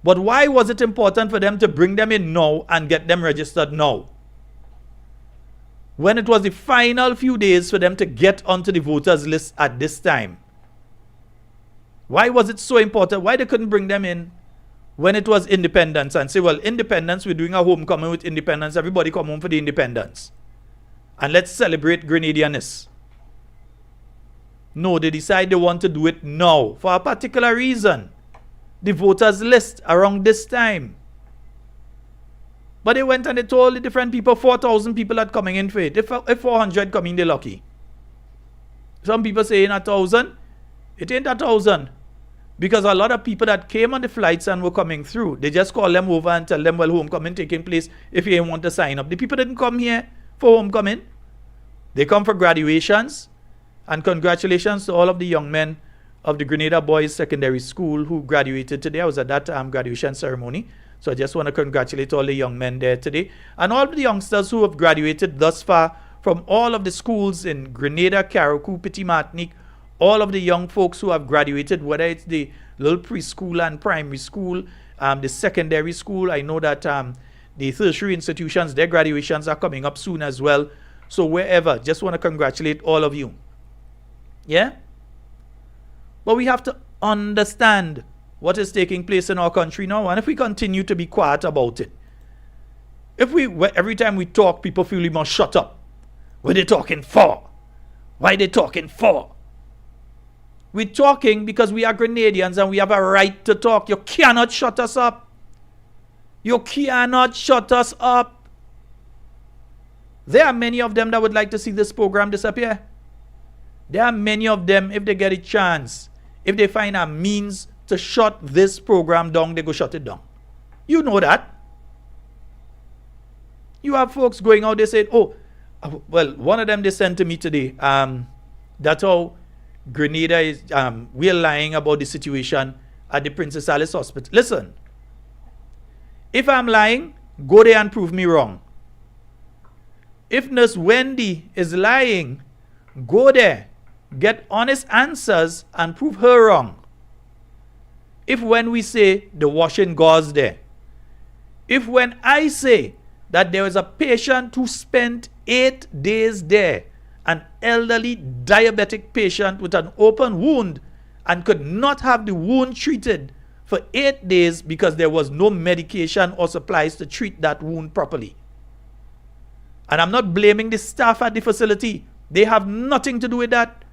But why was it important for them to bring them in now and get them registered now, when it was the final few days for them to get onto the voters list at this time? Why was it so important? Why they couldn't bring them in when it was independence and say, well, independence, we're doing a homecoming with independence, everybody come home for the independence and let's celebrate Grenadianness? No, they decide they want to do it now for a particular reason. The voters list around this time. But they went and they told the different people, 4,000 people are coming in for it. If 400 come in, they're lucky. Some people say in 1,000. It ain't 1,000. Because a lot of people that came on the flights and were coming through, they just call them over and tell them, well, homecoming taking place if you want to sign up. The people didn't come here for homecoming. They come for graduations. And congratulations to all of the young men of the Grenada Boys Secondary School who graduated today. I was at that graduation ceremony. So I just want to congratulate all the young men there today. And all of the youngsters who have graduated thus far from all of the schools in Grenada, Carriacou, Petit Martinique, all of the young folks who have graduated, whether it's the little preschool and primary school, the secondary school. I know that the tertiary institutions, their graduations are coming up soon as well. So wherever, just want to congratulate all of you. Yeah? But we have to understand what is taking place in our country now, and if we continue to be quiet about it, every time we talk, people feel we must shut up. What are they talking for? Why are they talking for? We're talking because we are Grenadians and we have a right to talk. You cannot shut us up. You cannot shut us up. There are many of them that would like to see this program disappear. There are many of them, if they get a chance, if they find a means to shut this program down, they go shut it down. You know that. You have folks going out, they say, oh, well, one of them they sent to me today. That's how Grenada is, we're lying about the situation at the Princess Alice Hospital. Listen, if I'm lying, go there and prove me wrong. If Nurse Wendy is lying, go there, get honest answers and prove her wrong. If when we say the washing gauze there, if when I say that there was a patient who spent 8 days there, an elderly diabetic patient with an open wound and could not have the wound treated for 8 days because there was no medication or supplies to treat that wound properly. And I'm not blaming the staff at the facility. They have nothing to do with that.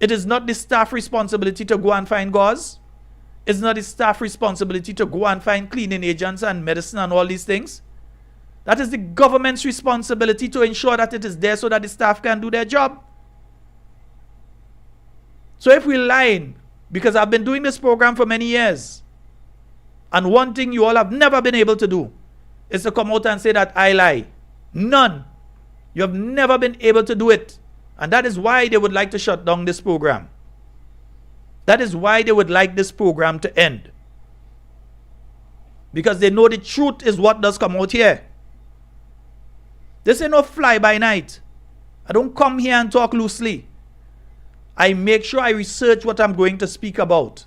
It is not the staff responsibility to go and find gauze. It's not the staff responsibility to go and find cleaning agents and medicine and all these things. That is the government's responsibility to ensure that it is there so that the staff can do their job. So if we're lying, because I've been doing this program for many years, and one thing you all have never been able to do is to come out and say that I lie. None. You have never been able to do it. And that is why they would like to shut down this program. That is why they would like this program to end. Because they know the truth is what does come out here. This ain't no fly by night. I don't come here and talk loosely. I make sure I research what I'm going to speak about.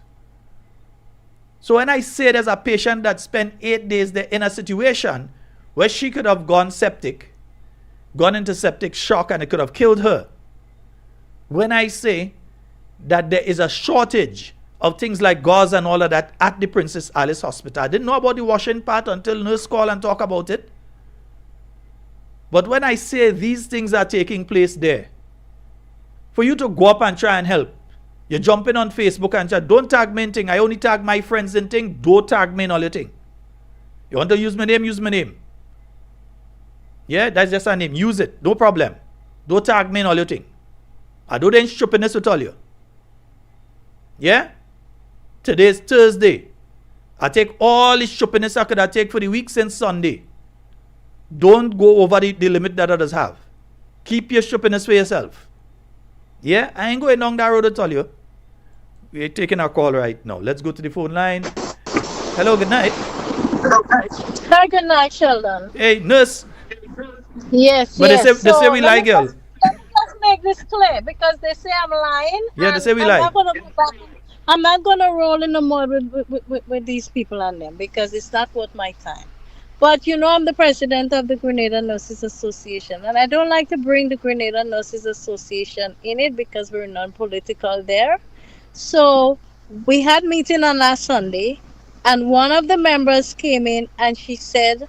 So when I say there's a patient that spent 8 days there in a situation where she could have gone septic, gone into septic shock, and it could have killed her. When I say that there is a shortage of things like gauze and all of that at the Princess Alice Hospital. I didn't know about the washing part until nurse called and talk about it. But when I say these things are taking place there, for you to go up and try and help, you're jumping on Facebook and say, don't tag me in thing. I only tag my friends in thing. Don't tag me in all your thing. You want to use my name? Use my name. Yeah, that's just a name. Use it. No problem. Don't tag me in all your thing. I do the stupidness to tell you. Yeah? Today's Thursday. I take all the stupidness I could have take for the week since Sunday. Don't go over the limit that others have. Keep your stupidness for yourself. Yeah, I ain't going down that road to tell you. We're taking our call right now. Let's go to the phone line. Hello, good night. Hi, good night, Sheldon. Hey, nurse. Yes, But yes. they say we lie, girl. Let me just make this clear because they say I'm lying. Yeah, they and say we I'm lie. Not gonna go back. I'm not going to roll in the mud with these people on them because it's not worth my time. But you know, I'm the president of the Grenada Nurses Association, and I don't like to bring the Grenada Nurses Association in it because we're non-political there. So we had meeting on last Sunday, and one of the members came in and she said,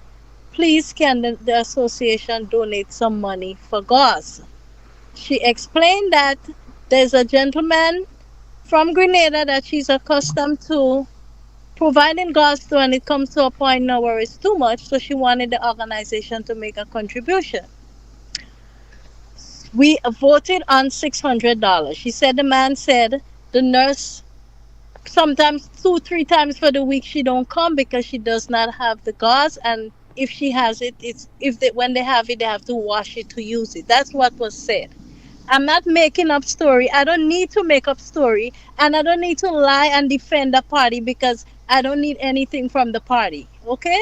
please can the association donate some money for gauze. She explained that there's a gentleman from Grenada that she's accustomed to providing gauze to, and it comes to a point now where it's too much, so she wanted the organization to make a contribution. We voted on $600. She said the man said the nurse sometimes 2-3 times for the week she don't come because she does not have the gauze, and if she has it, it's when they have it they have to wash it to use it. That's what was said. I'm not making up story. I don't need to make up story, and I don't need to lie and defend the party because I don't need anything from the party. Okay?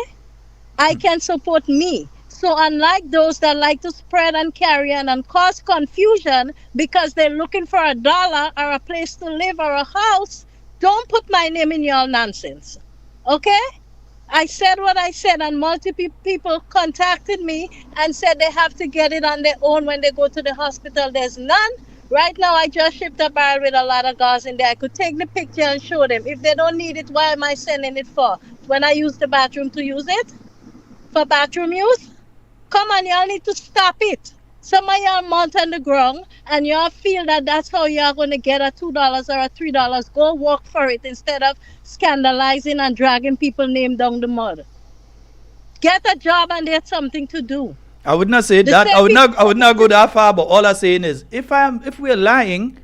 I can support me. So unlike those that like to spread and carry and cause confusion because they're looking for $1 or a place to live or a house, don't put my name in your nonsense. Okay? I said what I said, and multiple people contacted me and said they have to get it on their own when they go to the hospital. There's none. Right now, I just shipped a barrel with a lot of gauze in there. I could take the picture and show them. If they don't need it, why am I sending it for? When I use the bathroom to use it? For bathroom use? Come on, y'all need to stop it. Some of y'all mount on the ground and y'all feel that that's how y'all going to get a $2 or a $3. Go work for it instead of scandalizing and dragging people's name down the mud. Get a job and there's something to do. I would not say that. I would not go that far. But all I'm saying is, if we're lying,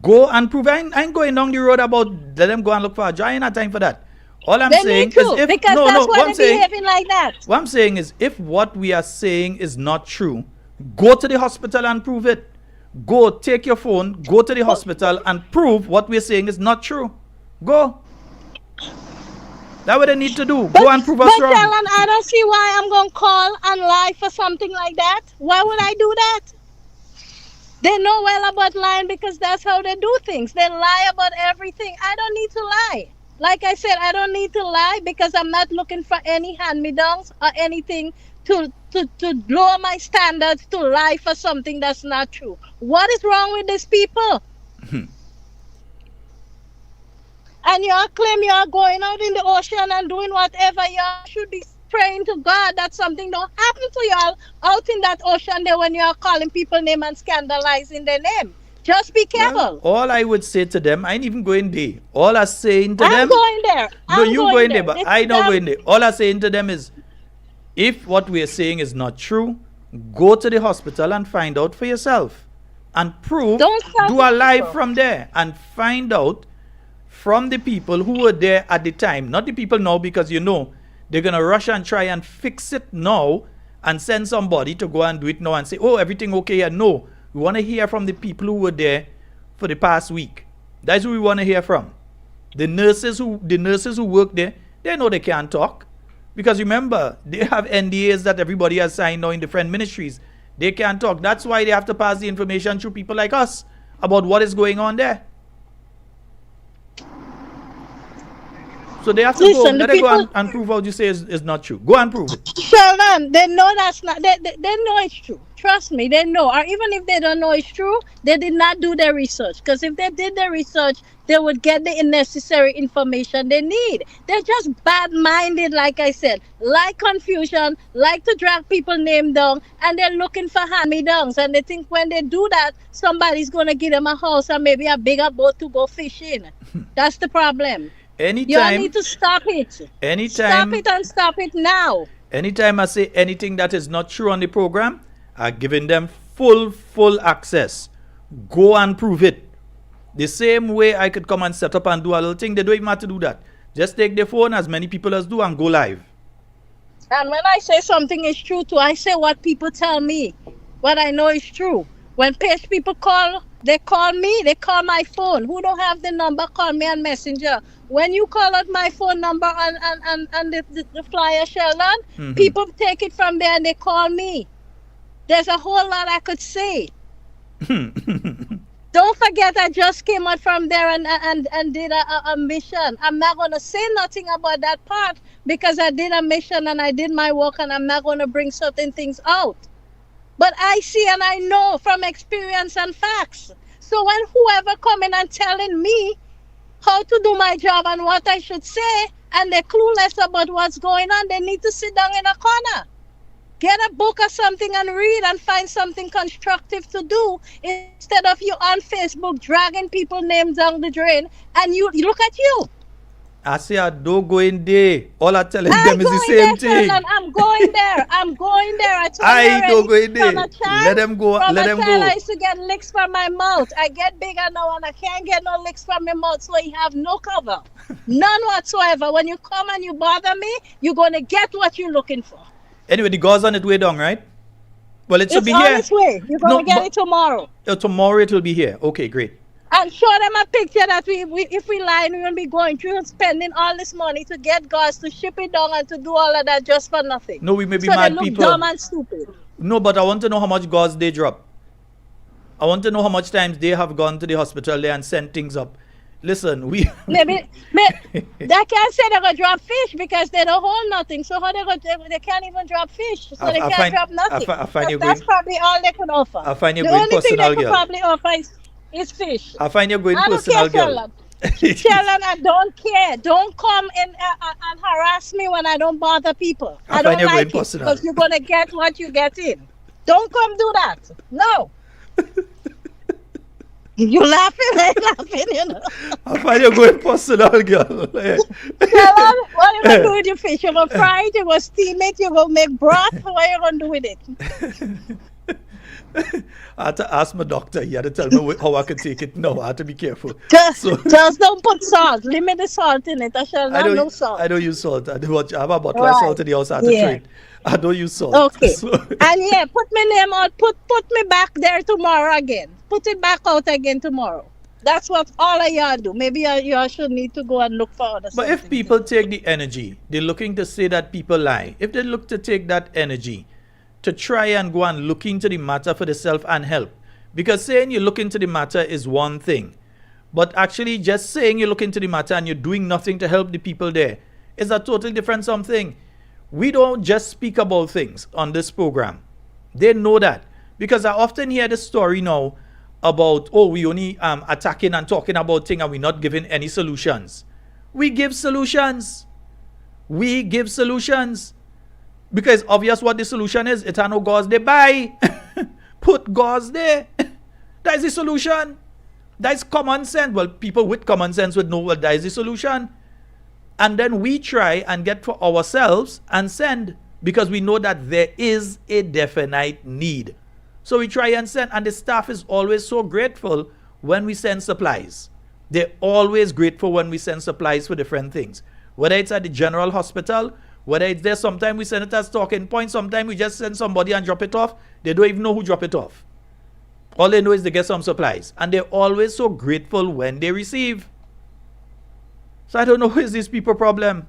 go and prove. I ain't going down the road about let them go and look for a job. I ain't have time for that. All I'm saying is, if because no, that's why what I'm saying, behaving like that. What I'm saying is, if what we are saying is not true, go to the hospital and prove it. Go take your phone, go to the hospital and prove what we're saying is not true. Go. That's what they need to do. Go and prove us wrong. But Alan, I don't see why I'm going to call and lie for something like that. Why would I do that? They know well about lying because that's how they do things. They lie about everything. I don't need to lie. Like I said, I don't need to lie because I'm not looking for any hand-me-downs or anything to lower my standards, to lie for something that's not true. What is wrong with these people? And y'all claim y'all going out in the ocean and doing whatever. Y'all should be praying to God that something don't happen to y'all out in that ocean there when y'all calling people name and scandalizing their name. Just be careful. Well, all I would say to them, I ain't even going there. All I'm saying to them... I'm going there. No, you going there, but This I is not them. going there. All I'm saying to them is, if what we're saying is not true, go to the hospital and find out for yourself. And prove, Don't stop do a the live people. from there and find out from the people who were there at the time, not the people now, because you know they're going to rush and try and fix it now and send somebody to go and do it now and say, oh, everything okay here. No, we want to hear from the people who were there for the past week. That's who we want to hear from. The nurses who work there, they know they can't talk. Because remember, they have NDAs that everybody has signed now in different ministries. They can't talk. That's why they have to pass the information through people like us about what is going on there. So they have to Listen, go. Let the them go people- and prove what you say is not true. Go and prove it. Sheldon, they know that's not. They know it's true. Trust me, they know. Or even if they don't know it's true, they did not do their research. Because if they did their research, they would get the necessary information they need. They're just bad-minded, like I said. Like confusion, like to drag people's name down, and they're looking for hand-me-downs. And they think when they do that, somebody's going to give them a house or maybe a bigger boat to go fishing. That's the problem. You all Anytime, need to stop it. Stop anytime, it and stop it now. anytime I say anything that is not true on the program, I'm giving them full access. Go and prove it. The same way I could come and set up and do a little thing, they don't even have to do that. Just take their phone, as many people as do, and go live. And when I say something is true too, I say what people tell me, what I know is true. When page people call They call me. They call my phone. Who don't have the number, call me on Messenger. When you call out my phone number on the flyer, Sheldon, people take it from there and they call me. There's a whole lot I could say. Don't forget, I just came out from there and did a mission. I'm not going to say nothing about that part because I did a mission and I did my work, and I'm not going to bring certain things out. But I see and I know from experience and facts. So when whoever coming and telling me how to do my job and what I should say, and they're clueless about what's going on, they need to sit down in a corner. Get a book or something and read and find something constructive to do instead of you on Facebook dragging people's names down the drain. And you look at you. I say I don't go in there. All I telling them is the same thing. I'm going there. I'm going there. I told I you don't go in there. Child, Let them go. Let them go. I used to get licks from my mouth. I get bigger now and I can't get no licks from my mouth, so you have no cover. None whatsoever. When you come and you bother me, you're going to get what you're looking for. Anyway, the gauze on its way down, right? Well, it should be on here. its way. You're going to get it tomorrow. Tomorrow it will be here. Okay, great. And show them a picture that we if we lie, we're going to be going through and spending all this money to get gauze, to ship it down, and to do all of that just for nothing. No, we may be so mad they look people. dumb and stupid. No, but I want to know how much gauze they drop. I want to know how much times they have gone to the hospital there and sent things up. Listen, we... Maybe they can't say they're going to drop fish because they don't hold nothing. So how they can't even drop fish. So they can't drop nothing. That's probably all they can offer. I find you the going only thing personal, they could girl. probably offer is fish. I find you going I don't personal, care, girl. Sheldon, I don't care. Don't come and harass me when I don't bother people. I don't like it because you're going to get what you get in. Don't come do that. No. You're laughing, you know. I find you going personal, girl. Sheldon, what are you going to do with your fish? You're going to fry it, you're going to steam it, you're going to make broth. What are you going to do with it? I had to ask my doctor. He had to tell me how I could take it. No, I had to be careful. Just don't put salt. Limit the salt in it. I shall not no salt. I don't use salt. I have a bottle of salt in the house. I have to trade. I don't use salt. Okay. And yeah, put my name out. Put me back there tomorrow again. Put it back out again tomorrow. That's what all of y'all do. Maybe y'all should need to go and look for other But if people take the energy, they're looking to say that people lie. If they look to take that energy to try and go and look into the matter for themselves and help. Because saying you look into the matter is one thing. But actually just saying you look into the matter and you're doing nothing to help the people there is a totally different something. We don't just speak about things on this program. They know that. Because I often hear the story now about, we only attacking and talking about things and we're not giving any solutions. We give solutions. We give solutions. Because obvious what the solution is. It are no gauze they buy. Put gauze there. That is the solution. That is common sense. Well, people with common sense would know that is the solution. And then we try and get for ourselves and send. Because we know that there is a definite need. So we try and send. And the staff is always so grateful when we send supplies. They're always grateful when we send supplies for different things. Whether it's at the general hospital, whether it's there, sometimes we send it as talking points, sometimes we just send somebody and drop it off. They don't even know who drop it off. All they know is they get some supplies. And they're always so grateful when they receive. So I don't know who is these people problem.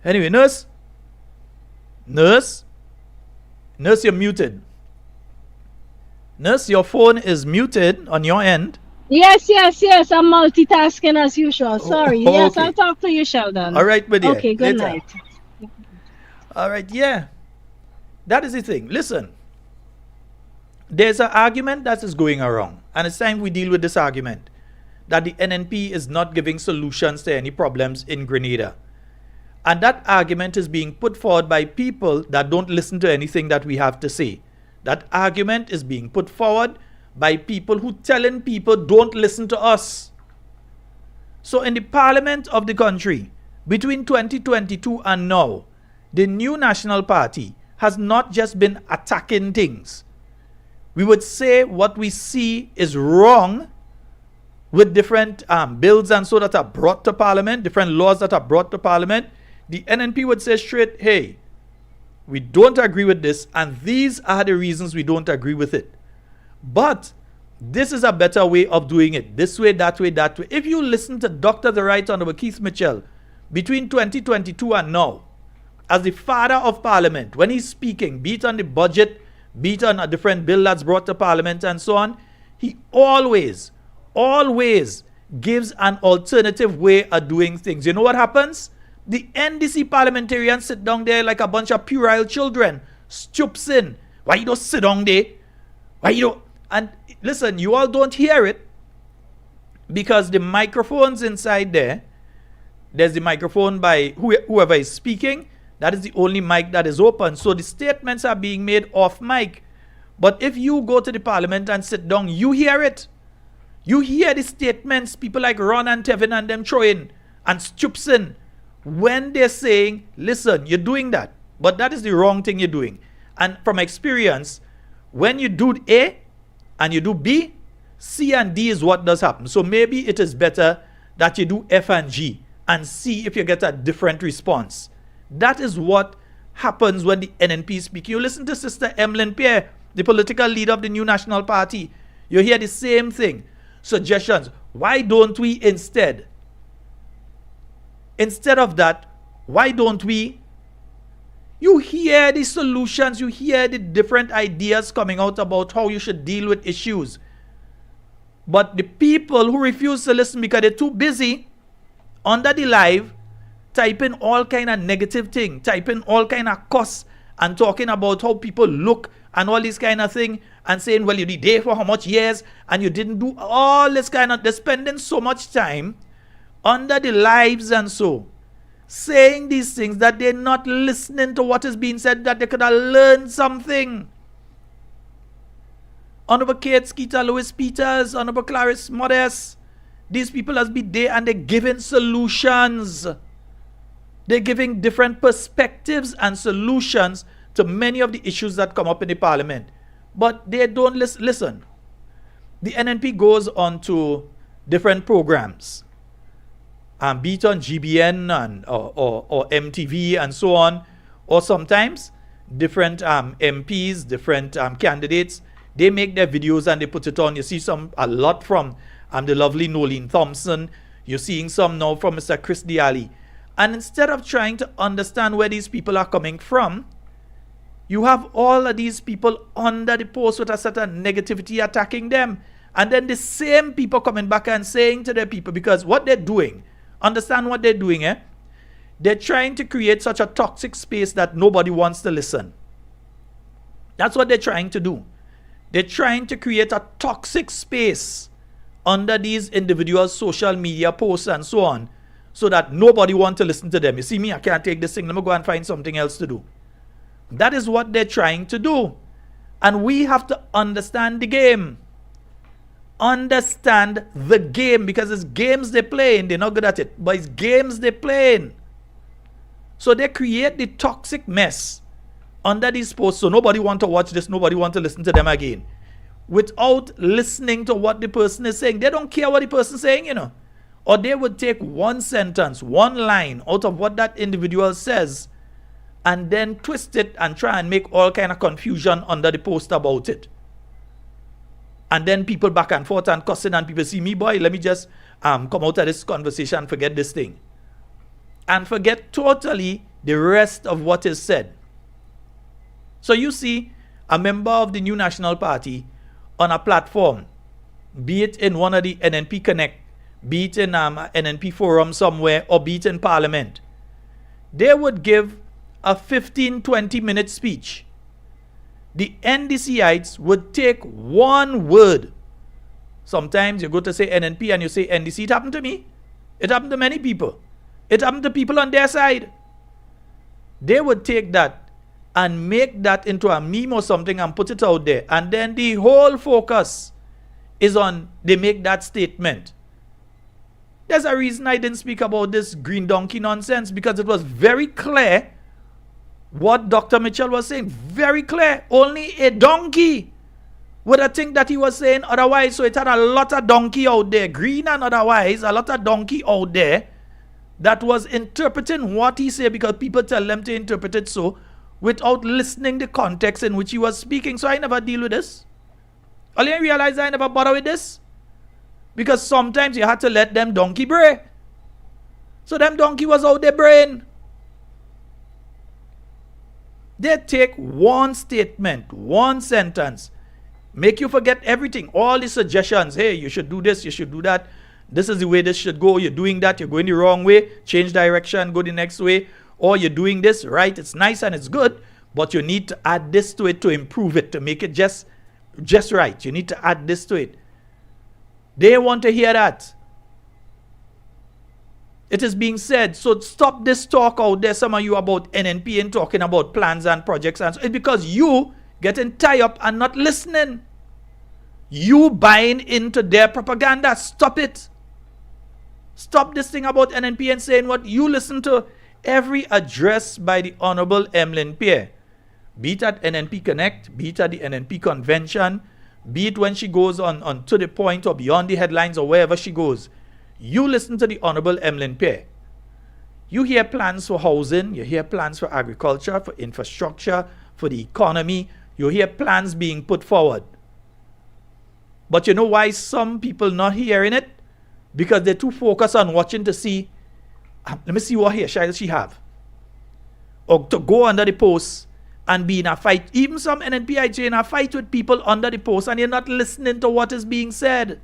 Anyway, nurse. Nurse, you're muted. Nurse, your phone is muted on your end. Yes. I'm multitasking as usual. Sorry. Yes, okay. I'll talk to you, Sheldon. All right, my dear. Okay, good Later. night. All right, yeah. That is the thing. Listen. There's an argument that is going around. And it's time we deal with this argument. That the NNP is not giving solutions to any problems in Grenada. And that argument is being put forward by people that don't listen to anything that we have to say. That argument is being put forward by people who telling people don't listen to us. So in the parliament of the country, between 2022 and now, the new National Party has not just been attacking things. We would say what we see is wrong with different bills and so that are brought to parliament, different laws that are brought to parliament. The NNP would say straight, hey, we don't agree with this and these are the reasons we don't agree with it. But this is a better way of doing it. This way, that way, that way. If you listen to Dr. the Right Honorable Keith Mitchell between 2022 and now, as the father of Parliament, when he's speaking, be it on the budget, be it on a different bill that's brought to Parliament and so on, he always gives an alternative way of doing things. You know what happens? The NDC parliamentarians sit down there like a bunch of puerile children, stoops in. Why you don't sit down there? Why you don't? And listen, you all don't hear it because the microphones inside there's the microphone by whoever is speaking. That is the only mic that is open. So the statements are being made off mic. But if you go to the parliament and sit down, you hear it. You hear the statements people like Ron and Tevin and them throwing and stoops in when they're saying, listen, you're doing that, but that is the wrong thing you're doing. And from experience, when you do A and you do B, C and D is what does happen. So maybe it is better that you do F and G and see if you get a different response. That is what happens when the NNP speak. You listen to Sister Emlyn Pierre, the political leader of the New National Party. You hear the same thing. Suggestions. Why don't we instead of that, why don't we? You hear the solutions, you hear the different ideas coming out about how you should deal with issues. But the people who refuse to listen because they're too busy under the live, typing all kind of negative thing, typing all kind of cuss and talking about how people look and all this kind of thing and saying, well, you did there for how much years and you didn't do all this kind of, they're spending so much time under the lives and so, saying these things that they're not listening to what is being said, that they could have learned something. Honorable Kate Skeeter, Louis Peters, Honorable Clarice Modest, these people has been there and they're giving solutions. They're giving different perspectives and solutions to many of the issues that come up in the parliament. But they don't listen. The NNP goes on to different programs. Be it on GBN and, or MTV and so on. Or sometimes different MPs, different candidates, they make their videos and they put it on. You see a lot from the lovely Nolene Thompson. You're seeing some now from Mr. Chris Diali. And instead of trying to understand where these people are coming from, you have all of these people under the post with a certain negativity attacking them. And then the same people coming back and saying to their people, because what they're doing, understand what they're doing, they're trying to create such a toxic space that nobody wants to listen. That's what they're trying to do. They're trying to create a toxic space under these individual social media posts and so on, so that nobody wants to listen to them. You see me, I can't take this thing. Let me go and find something else to do. That is what they're trying to do. And we have to understand the game. Understand the game, because it's games they're playing. They're not good at it, but it's games they're playing. So they create the toxic mess under these posts, so nobody want to watch this, nobody want to listen to them again, without listening to what the person is saying. They don't care what the person is saying, or they would take one sentence, one line out of what that individual says and then twist it and try and make all kind of confusion under the post about it. And then people back and forth and cussing, and people see me, boy, let me just come out of this conversation and forget this thing. And forget totally the rest of what is said. So you see a member of the New National Party on a platform, be it in one of the NNP Connect, be it in NNP Forum somewhere, or be it in Parliament. They would give a 15-20 minute speech. The NDCites would take one word. Sometimes you go to say NNP and you say NDC. It happened to me. It happened to many people. It happened to people on their side. They would take that and make that into a meme or something and put it out there. And then the whole focus is on, they make that statement. There's a reason I didn't speak about this green donkey nonsense, because it was very clear what Dr. Mitchell was saying. Very clear. Only a donkey would have think that he was saying otherwise. So it had a lot of donkey out there, green and otherwise, a lot of donkey out there that was interpreting what he said, because people tell them to interpret it so, without listening the context in which he was speaking. So I never deal with this. I didn't realize I never bother with this. Because sometimes you had to let them donkey bray. So them donkey was out their brain. They take one statement, one sentence, make you forget everything. All the suggestions, hey, you should do this, you should do that. This is the way this should go. You're doing that, you're going the wrong way. Change direction, go the next way. Or you're doing this, right, it's nice and it's good, but you need to add this to it to improve it, to make it just right. You need to add this to it. They want to hear that. It is being said. So stop this talk out there, some of you, about NNP and talking about plans and projects. And so it's because you getting tied up and not listening. You buying into their propaganda. Stop it. Stop this thing about NNP and saying what you listen to. Every address by the Honorable Emlyn Pierre, be it at NNP Connect, be it at the NNP Convention, be it when she goes on to the point or beyond the headlines or wherever she goes, you listen to the Honorable Emlyn Pierre. You hear plans for housing, you hear plans for agriculture, for infrastructure, for the economy. You hear plans being put forward. But you know why some people not hearing it? Because they're too focused on watching to see, let me see what here shall she have. Or to go under the post and be in a fight. Even some NNPIJ in a fight with people under the post and you're not listening to what is being said.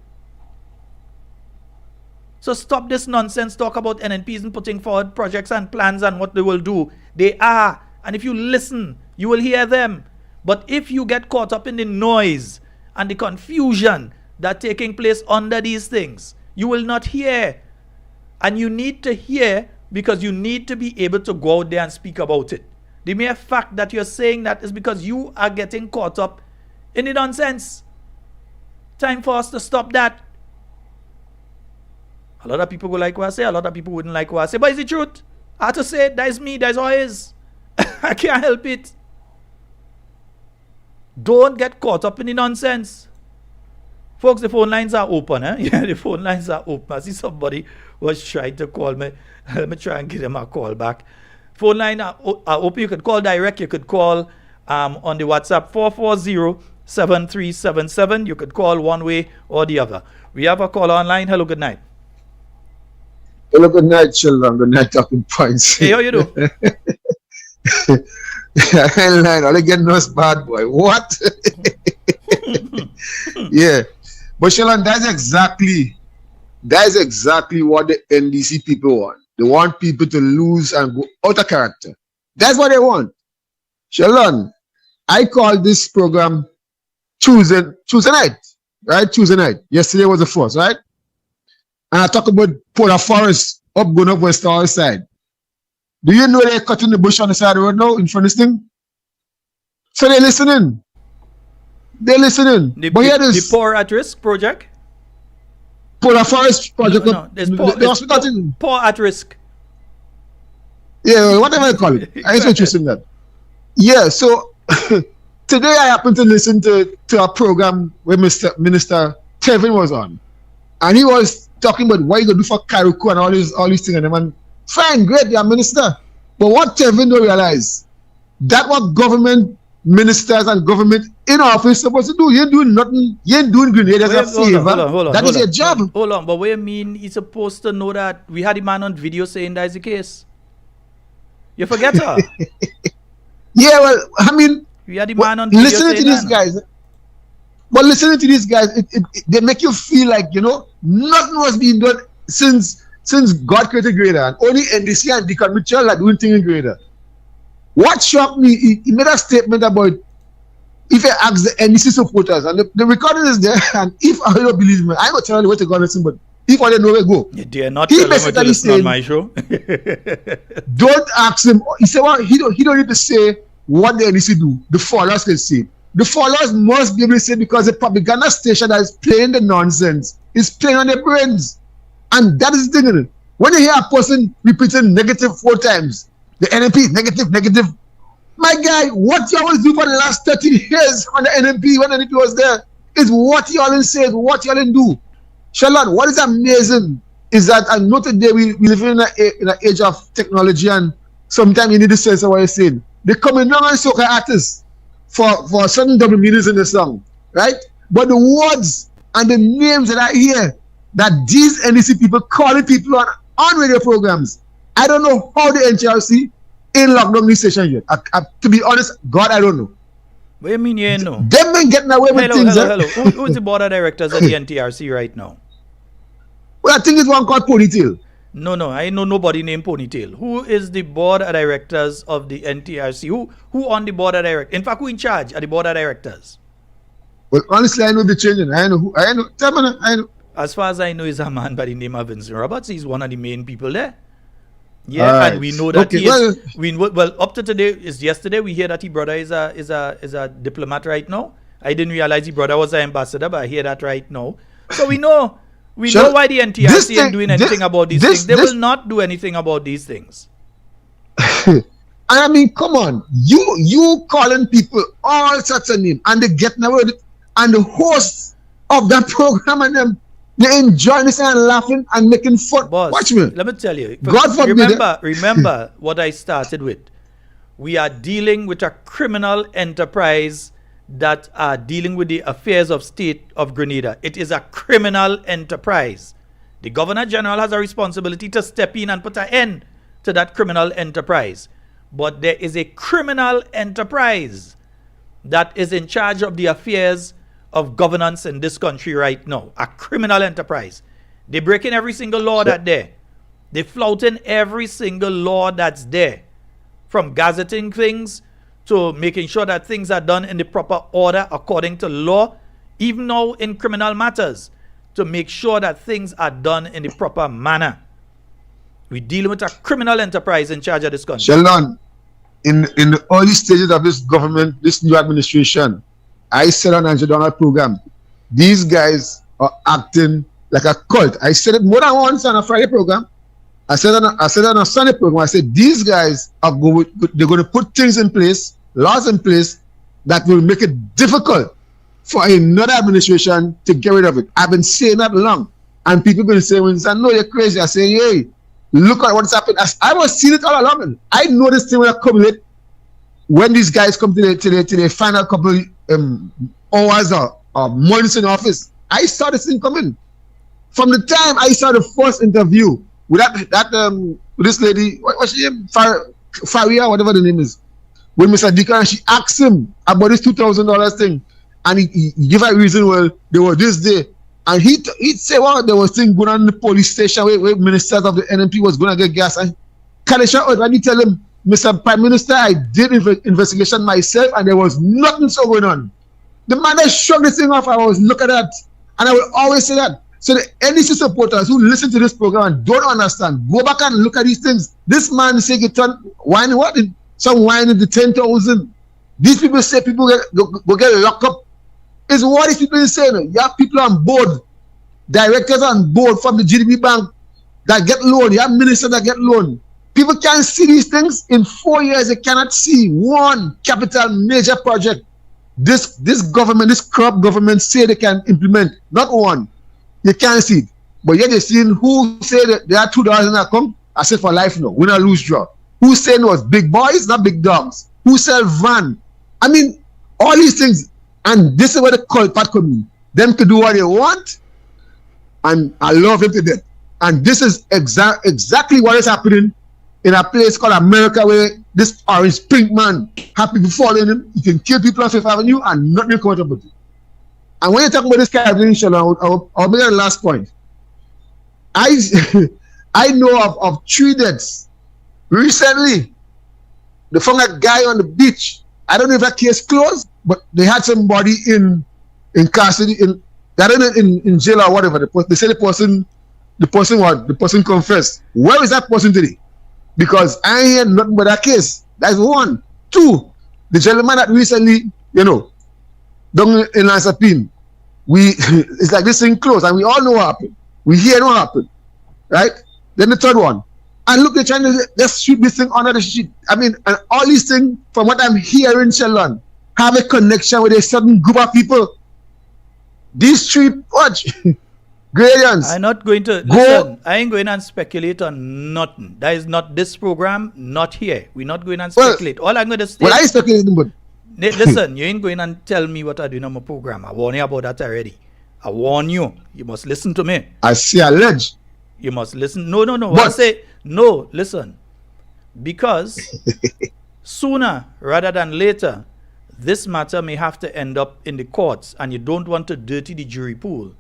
So stop this nonsense talk about NNPs and putting forward projects and plans and what they will do. They are. And if you listen, you will hear them. But if you get caught up in the noise and the confusion that taking place under these things, you will not hear. And you need to hear because you need to be able to go out there and speak about it. The mere fact that you're saying that is because you are getting caught up in the nonsense. Time for us to stop that. A lot of people will like what I say, a lot of people wouldn't like what I say, but it's the truth. I have to say it, that is me, that's how it is. I can't help it. Don't get caught up in the nonsense. Folks, the phone lines are open, eh? Yeah, the phone lines are open. I see somebody was trying to call me. Let me try and give them a call back. Phone line are open. You could call direct. You could call on the WhatsApp 440-7377. You could call one way or the other. We have a call online. Hello, good night. Hello, good night, children. Good night, Talking Points. Hey, how you do? Line, all again, no bad boy. What? Yeah. But Sheldon, that's exactly what the NDC people want. They want people to lose and go out of character. That's what they want. Sheldon, I called this program Tuesday night, right? Tuesday night. Yesterday was the 1st, right? And I talk about Polar Forest going up West Tower side. Do you know they're cutting the bush on the side of the road now in front of this thing? So they're listening. The Poor at Risk project? Polar Forest project. No, there's Poor at Risk. Yeah, whatever you call it. I ain't interested in that. Yeah, so today I happened to listen to a program where Minister Kevin was on. And he was talking about what you gonna do for Kairuku and all these things. And the man, fine, great, you're a minister. But what Kevin don't realize, that what government ministers and government in office supposed to do. You ain't doing nothing. You ain't doing Grenada as a favor. Hold on, that is your job. Hold on, but what do you mean he's supposed to know that? We had a man on video saying that is the case. You forget her? Yeah, well, I mean, we had a man on video listening to these guys. But listening to these guys, they make you feel like, you know, nothing was being done since God created Grenada, and only NDC and Deacon Mitchell are doing things in Grenada. What shocked me, he made a statement about if I ask the NDC supporters, and the recording is there, and if I don't believe me, I ain't gonna tell you where to go listen, but if I don't know where to go. You dare not tell him what to listen on my show. Don't ask him. He said, well, he don't need to say what the NDC do. The followers can say. The followers must be able to say, because the propaganda station that is playing the nonsense is playing on their brains. And that is the thing. When you hear a person repeating negative 4 times, the NNP negative. My guy, what you always do for the last 30 years on the NNP, when the NNP was there, is what you all said, what you all do. Sheldon, what is amazing is that I know today we live in an age of technology, and sometimes you need to sense of what you're saying. They come in and soca artists for certain double meanings in the song, right? But the words and the names that I hear that these NEC people calling people on radio programs, I don't know how the NTRC in lockdown this station yet. To be honest, God, I don't know. What do you mean you know? Them men getting away with things. Hello. Who is the board of directors of the NTRC right now? Well, I think it's one called Ponytail. No, I know nobody named Ponytail. Who is the board of directors of the NTRC? Who on the board of directors? In fact, who in charge of the board of directors? Well, honestly, I know the changing. I know. Tell me, I know. As far as I know, is a man by the name of Vincent Roberts. He's one of the main people there. Yeah, right. And we know that okay, he is. Well, up to today is yesterday. We hear that his brother is a diplomat right now. I didn't realize his brother was an ambassador, but I hear that right now. So we know. We know why the NTRC ain't doing anything about these things. They will not do anything about these things. I mean, come on. You calling people all sorts of names and they getting away with it. And the hosts of that program and them, they enjoying this and laughing and making fun. Boss, watch me. Let me tell you. God forbid. Remember what I started with. We are dealing with a criminal enterprise that are dealing with the affairs of state of Grenada. It is a criminal enterprise. The Governor General has a responsibility to step in and put an end to that criminal enterprise. But there is a criminal enterprise that is in charge of the affairs of governance in this country right now. A criminal enterprise. They're breaking every single law that's there. They're flouting every single law that's there. From gazetting things to making sure that things are done in the proper order according to law, even now in criminal matters, to make sure that things are done in the proper manner. We're dealing with a criminal enterprise in charge of this country. Sheldon, in the early stages of this government, this new administration, I said on Angela Donald program, these guys are acting like a cult. I said it more than once on a Friday program. I said on a Sunday program, I said these guys they're going to put things in place, laws in place that will make it difficult for another administration to get rid of it. I've been saying that long, and people been saying, "When I know you're crazy," I say, "Hey, look at what's happened." I was seeing it all along. I know this thing will come late when these guys come to the final couple hours or months in office. I saw this thing coming from the time I saw the first interview with with this lady, what's she name? Faria, whatever the name is, with Mr. Dika, and she asked him about this $2,000 thing, and he gave her a reason. Well, there was this day, and he'd say, well, there was thing going on in the police station where ministers of the NNP was going to get gas, and Kalisha, when you tell him, Mr. Prime Minister, I did investigation myself, and there was nothing so going on. The man that shrugged this thing off, I was look at that, and I will always say that. So the NEC supporters who listen to this program and don't understand, go back and look at these things. This man say get wine what? Some wine in the 10,000. These people say people go get locked up. Is what these people is saying. You have people on board, directors on board from the GDP Bank that get loan. You have ministers that get loan. People can't see these things. In 4 years, they cannot see one capital major project. This government, this corrupt government say they can implement. Not one. You can't see it. But yet they're seeing who say that there are $2 in account. I said for life no. Win or lose draw. Who saying it was big boys, not big dogs? Who sell van? I mean, all these things. And this is where the cult part come in. Them can do what they want. And I love them to death. And this is exactly what is happening in a place called America, where this orange pink man have people following him. He can kill people on Fifth Avenue and nothing come out about it. And when you talk about this Caribbean, I'll make the last point. I know of 3 deaths recently. They found a guy on the beach. I don't know if that case closed, but they had somebody in custody, in jail or whatever. They say the person confessed. Where is that person today? Because I ain't heard nothing but that case. That's 1. 2, the gentleman that recently, down in Lansapine, it's like this thing closed, and we all know what happened. We hear what happened, right? Then the 3rd one, and look, they're trying to just shoot this thing under the sheet. I mean, and all these things, from what I'm hearing, Sheldon, have a connection with a certain group of people. These 3, Gradians. I'm not going to listen. I ain't going and speculate on nothing. That is not this program, not here. We're not going and speculate. All I'm going to say. Well, I speculating, but Listen, you ain't going and tell me what I do on my program. I warn you about that already. I warn you. You must listen to me. I see alleged. You must listen. No. But- I say, no, listen. Because sooner rather than later, this matter may have to end up in the courts, and you don't want to dirty the jury pool.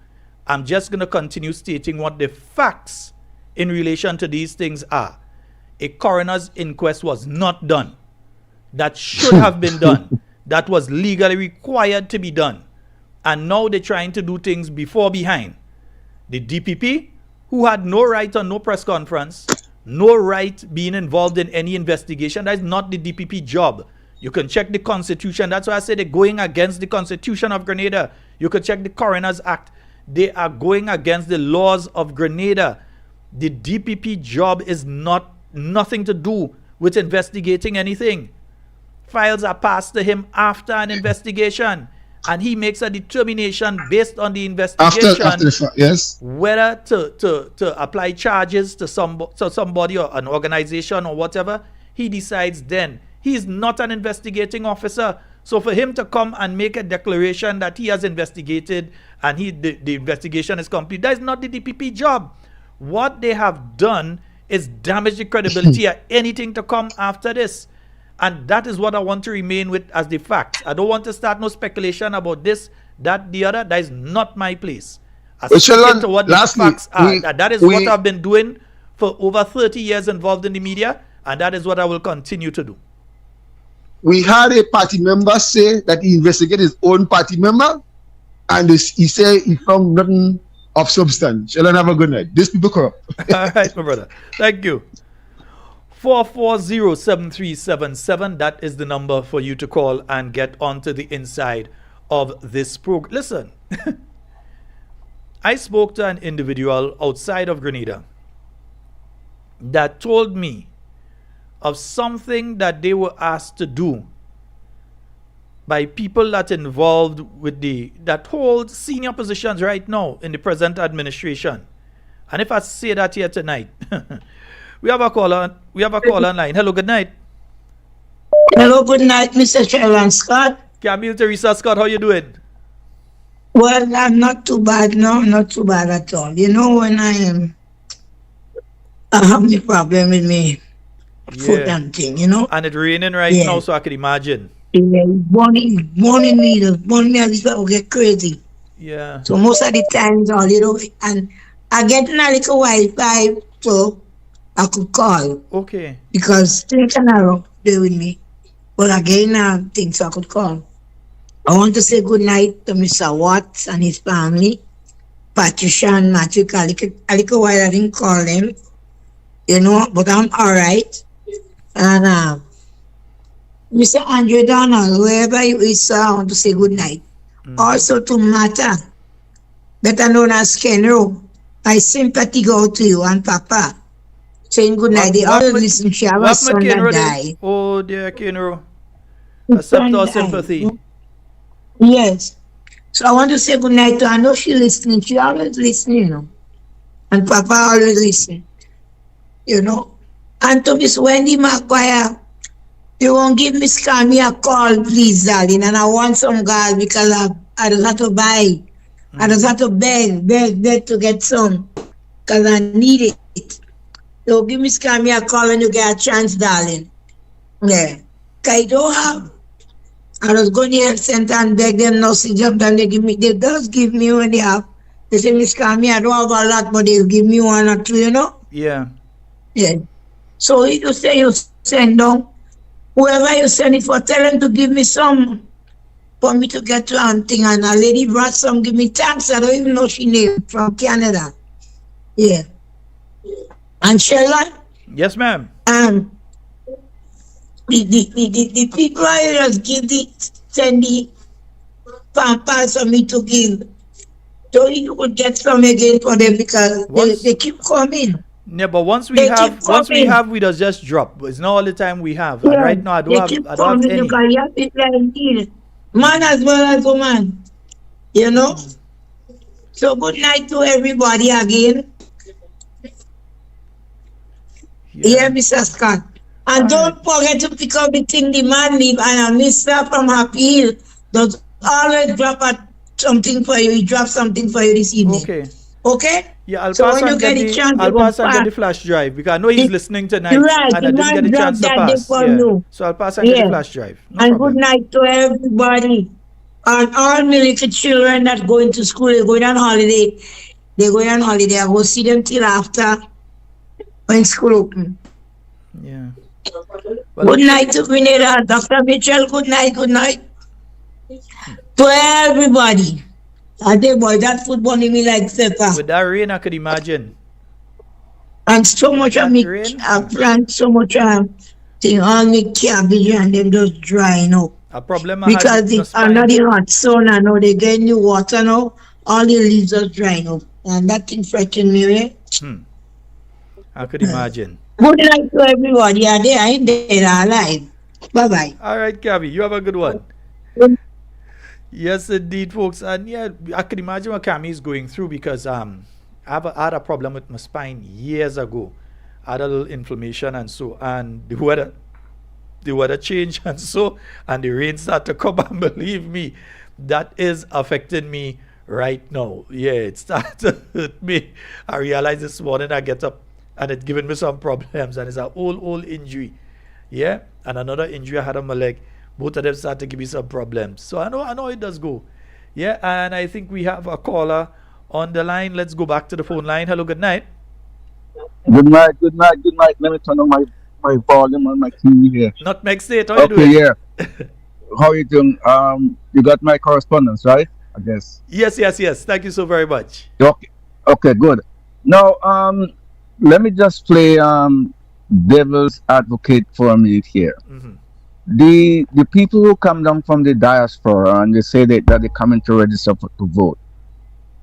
I'm just going to continue stating what the facts in relation to these things are. A coroner's inquest was not done. That should have been done. That was legally required to be done. And now they're trying to do things before behind. The DPP, who had no right on no press conference, no right being involved in any investigation, that is not the DPP job. You can check the Constitution. That's why I say they're going against the Constitution of Grenada. You can check the Coroner's Act. They are going against the laws of Grenada. The DPP job is nothing to do with investigating anything. Files are passed to him after an investigation, and he makes a determination based on the investigation After the fact, yes. whether to apply charges to somebody or an organization or whatever. He decides then. He's not an investigating officer. So for him to come and make a declaration that he has investigated and the investigation is complete, that is not the DPP job. What they have done is damage the credibility of anything to come after this. And that is what I want to remain with as the facts. I don't want to start no speculation about this, that, the other. That is not my place. I stick to what the facts are. That is what I've been doing for over 30 years involved in the media, and that is what I will continue to do. We had a party member say that he investigated his own party member, and he said he found nothing of substance. Shall I have a good night? These people corrupt. All right, my brother. Thank you. 440-7377. That is the number for you to call and get onto the inside of this program. Listen, I spoke to an individual outside of Grenada that told me of something that they were asked to do by people that involved with that hold senior positions right now in the present administration. And if I say that here tonight, we have a caller online. Hello, good night. Hello, good night, Mr. Sheldon Scott. Camille Teresa Scott, how you doing? Well, I'm not too bad, no, not too bad at all. You know, when I have the problem with me foot and thing, you know. And it's raining right now, so I can imagine. Yeah, burning me as if I will get crazy. Yeah. So most of the times, all you know, and I get a little Wi-Fi, so I could call. Okay. Because things are not there with me. But again, I think so I could call. I want to say good night to Mr. Watts and his family, Patricia and Matthew. A little while I didn't call them, you know, but I'm all right. And Mr. Andrew Donald, wherever you is, I want to say good night. Also to Mata, better known as Kenro, my sympathy go to you and Papa. Saying good night. They always listen to our son that died. Oh dear, Kenro. Accept our sympathy. Yes. So I want to say good night to her. I know she's listening. She always listening, you know. And Papa always listen. You know. And to Miss Wendy McGuire, you won't give Miss Cammy a call, please, darling. And I want some gas because I just have to buy. I just have to beg to get some. Because I need it. So give Miss Cammy a call when you get a chance, darling. Yeah. Because I don't have. I was going to the health center and beg them now, see jump and they does give me when they have. They say, Miss Cammy, I don't have a lot, but they'll give me one or two, you know? Yeah. Yeah. So you say you send down, whoever you send it for, tell them to give me some for me to get to hunting. And a lady brought some, give me thanks. I don't even know she named from Canada. Yeah. And Sheila? Yes, ma'am. The people I just send the pampers for me to give. So you could get some again for them because they keep coming. Yeah, but once we have, we just drop. It's not all the time we have. Yeah, and right now I don't have any. You have people like man as well as woman. You know? So good night to everybody again. Yeah, Mr. Scott. And don't forget to pick up the thing the man leave. And a Mr. from Happy Hill does always something for you. He drops something for you this evening. Okay. Okay? Yeah, I'll So pass when you and get get the the chance, I'll you go pass and get back. the flash drive because I know he's listening tonight Right, and I the didn't get man a chance to dropped that pass. day for Yeah. you. So I'll pass and get the Yeah. flash drive. No And problem. good night to everybody. And all my little children that going to school, they're going on holiday. They're going on holiday. I go see them till after when school open. Yeah. Good night to Grenada. Dr. Mitchell, good night, good night. To everybody. I tell boy, that football in me like pepper. With that rain, I could imagine. And so much of me, rain? I plant so much thing, all me cabbage and them just drying up. A problem I Because had with it's under the hot sun, I know they get new water now, all the leaves are drying up. And that thing frightened me, eh? I could imagine. Good night to everybody. Are they ain't dead or alive? Bye-bye. All right, Gabby, you have a good one. Yes, indeed, folks. And yeah, I could imagine what Cammy is going through because I had a problem with my spine years ago. I had a little inflammation and so, and the weather changed and so, and the rain started to come, and believe me, that is affecting me right now. Yeah, it started to hurt me. I realized this morning I get up and it's giving me some problems, and it's an old injury. Yeah, and another injury I had on my leg. Both of them start to give me some problems. So I know it does go. Yeah, and I think we have a caller on the line. Let's go back to the phone line. Hello, good night. Good night. Let me turn on my volume on my TV here. Nutmeg State, how you doing? Yeah. How are you doing? You got my correspondence, right? I guess. Yes. Thank you so very much. Okay, good. Now, let me just play devil's advocate for a minute here. Mm-hmm. The people who come down from the diaspora and they say that they're coming to register to vote.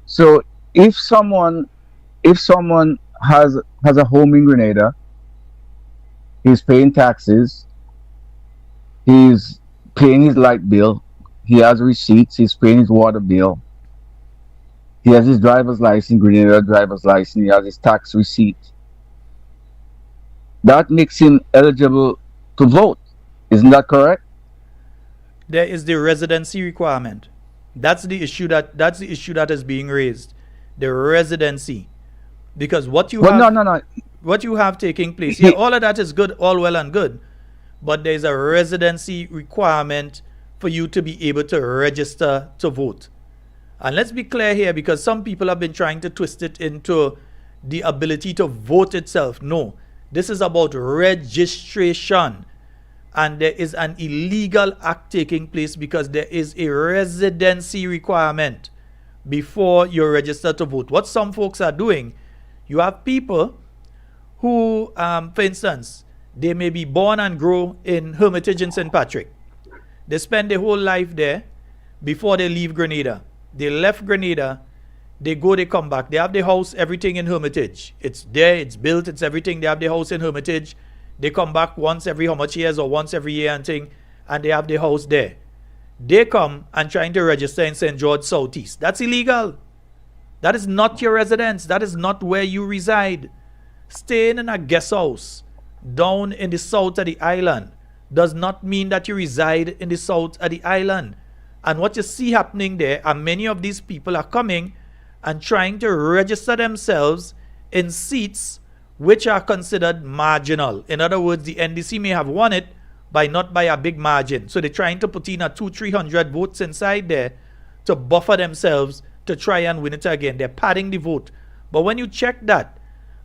So if someone has a home in Grenada, he's paying taxes, he's paying his light bill, he has receipts, he's paying his water bill, he has his driver's license, Grenada driver's license, he has his tax receipt. That makes him eligible to vote. Isn't that correct? There is the residency requirement. That's the issue that is being raised. The residency. Because what you have taking place, yeah, all of that is good, all well and good. But there's a residency requirement for you to be able to register to vote. And let's be clear here, because some people have been trying to twist it into the ability to vote itself. No, this is about registration. And there is an illegal act taking place because there is a residency requirement before you're registered to vote. What some folks are doing, you have people who, for instance, they may be born and grow in Hermitage in St. Patrick. They spend their whole life there before they leave Grenada. They left Grenada, they go, they come back. They have their house, everything in Hermitage. It's there, it's built, it's everything. They have their house in Hermitage. They come back once every how much years or once every year and thing, and they have their house there. They come and trying to register in St. George Southeast. That's illegal. That is not your residence. That is not where you reside. Staying in a guest house down in the south of the island does not mean that you reside in the south of the island. And what you see happening there, and many of these people are coming and trying to register themselves in seats which are considered marginal. In other words, the NDC may have won it not by a big margin. So they're trying to put in a 200-300 votes inside there to buffer themselves to try and win it again. They're padding the vote. But when you check that,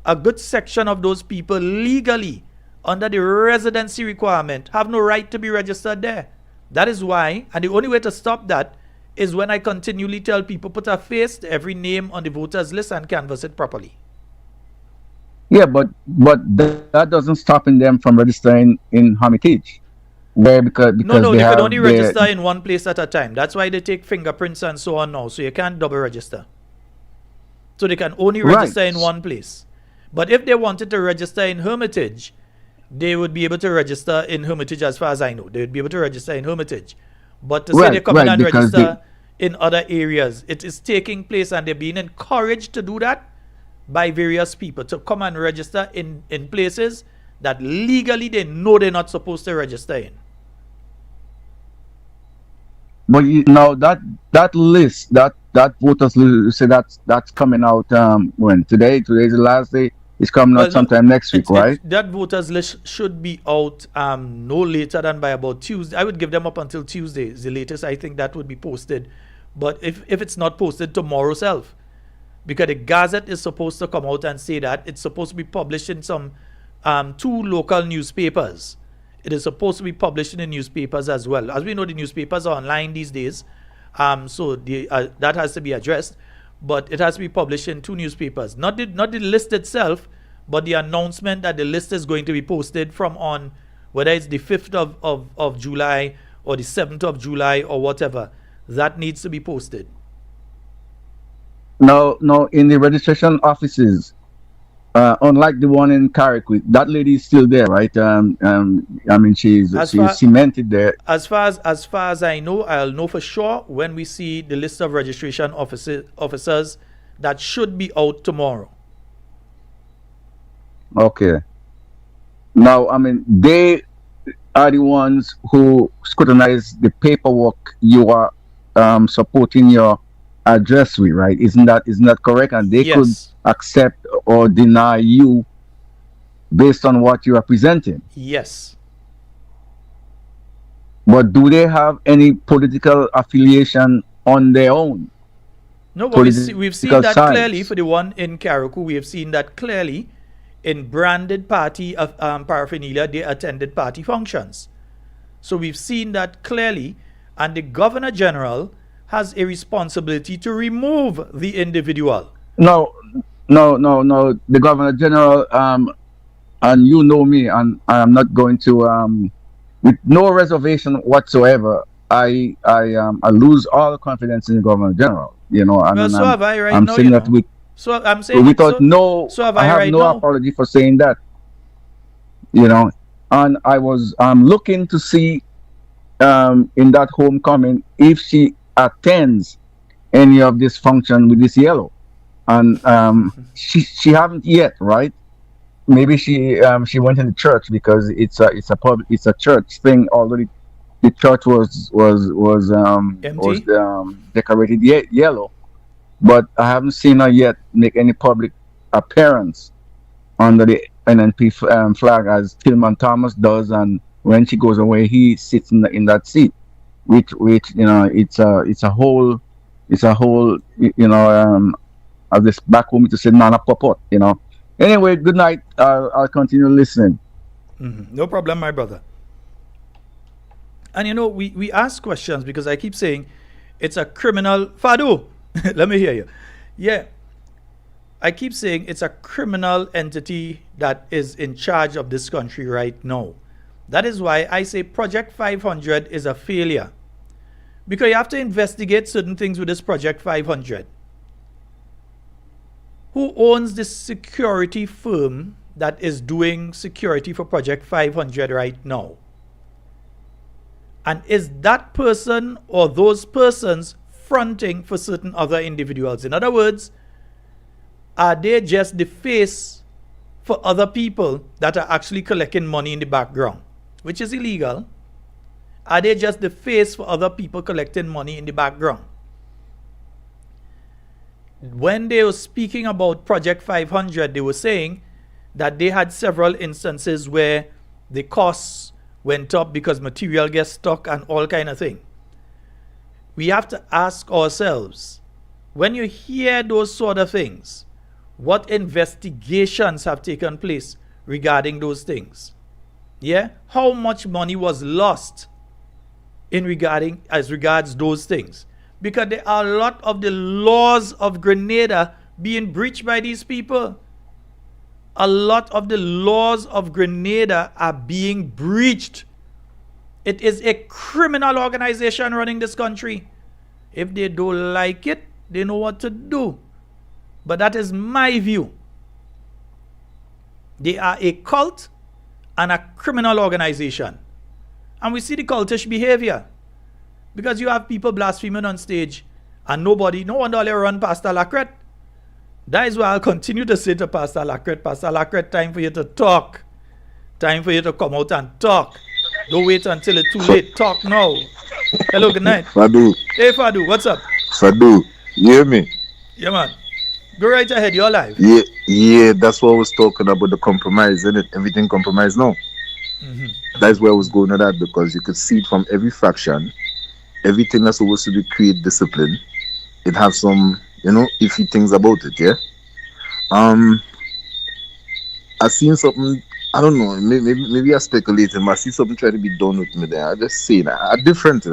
a good section of those people legally, under the residency requirement, have no right to be registered there. That is why, and the only way to stop that is when I continually tell people, put a face to every name on the voters list and canvass it properly. Yeah, but that doesn't stop them from registering in Hermitage. Because no, they can only register in one place at a time. That's why they take fingerprints and so on now. So you can't double register. So they can only register in one place. But if they wanted to register in Hermitage, they would be able to register in Hermitage as far as I know. They would be able to register in Hermitage. But to say they come in and register in other areas, it is taking place and they're being encouraged to do that by various people to come and register in places that legally they know they're not supposed to register in. But now that list, that voters list, you say that's coming out when today's the last day. It's coming out sometime next week, right? That voters list should be out no later than by about Tuesday. I would give them up until Tuesday. It's the latest I think that would be posted. But if it's not posted tomorrow self, because the Gazette is supposed to come out and say that it's supposed to be published in some 2 local newspapers. It is supposed to be published in the newspapers as well. As we know, the newspapers are online these days, so that has to be addressed. But it has to be published in 2 newspapers. Not the list itself, but the announcement that the list is going to be posted from on, whether it's the 5th of July or the 7th of July or whatever, that needs to be posted. Now, in the registration offices, unlike the one in Carrick, that lady is still there, right? I mean, she's cemented there. As far as I know, I'll know for sure when we see the list of registration officers that should be out tomorrow. Okay. Now, I mean, they are the ones who scrutinize the paperwork you are supporting your address with, right? Isn't that correct? And they could accept or deny you based on what you are presenting. Yes. But do they have any political affiliation on their own? No, but we've seen that clearly for the one in Carriacou. We have seen that clearly in branded party paraphernalia. They attended party functions. So we've seen that clearly, and the Governor General has a responsibility to remove the individual. No. The Governor General, and you know me, and I am not going to, with no reservation whatsoever, I lose all confidence in the Governor General. You know, well, so have I right now. I'm saying that with. So I'm saying without so have I have right no now. apology for saying that. You know, and I was looking to see in that homecoming if she attends any of this function with this yellow, and she haven't yet, right? Maybe she went in the church because it's a church thing already. The church was decorated yellow, but I haven't seen her yet make any public appearance under the NNP flag as Tillman Thomas does, and when she goes away, he sits in that seat, which you know it's a whole you know as this back home to say Nana Popot, you know. Anyway, good night. I'll continue listening. No problem, my brother. And you know, we ask questions because I keep saying it's a criminal. Fadu, let me hear you. Yeah. I keep saying it's a criminal entity that is in charge of this country right now. That is why I say Project 500 is a failure. Because you have to investigate certain things with this Project 500. Who owns this security firm that is doing security for Project 500 right now? And is that person or those persons fronting for certain other individuals? In other words, are they just the face for other people that are actually collecting money in the background, which is illegal? Are they just the face for other people collecting money in the background? When they were speaking about Project 500, they were saying that they had several instances where the costs went up because material gets stuck and all kind of thing. We have to ask ourselves, when you hear those sort of things, what investigations have taken place regarding those things? Yeah? How much money was lost as regards those things? Because there are a lot of the laws of Grenada being breached by these people. A lot of the laws of Grenada are being breached. It is a criminal organization running this country. If they don't like it, they know what to do. But that is my view. They are a cult and a criminal organization. And we see the cultish behavior. Because you have people blaspheming on stage and no one will run Pastor Lacret. That is why I'll continue to say to Pastor Lacret, time for you to talk. Time for you to come out and talk. Don't wait until it's too late. Talk now. Hello, good night. Fadu. Hey, Fadu, what's up? Fadu, you hear me? Yeah, man. Go right ahead. You're live. Yeah, that's what I was talking about, the compromise, isn't it? Everything compromise now. That's where I was going to that, because you could see it from every faction. Everything that's supposed to be create discipline, it have some, iffy things about it, yeah? I seen something, I don't know, maybe I speculated, but I see something trying to be done with me there. I just say that, I'm different,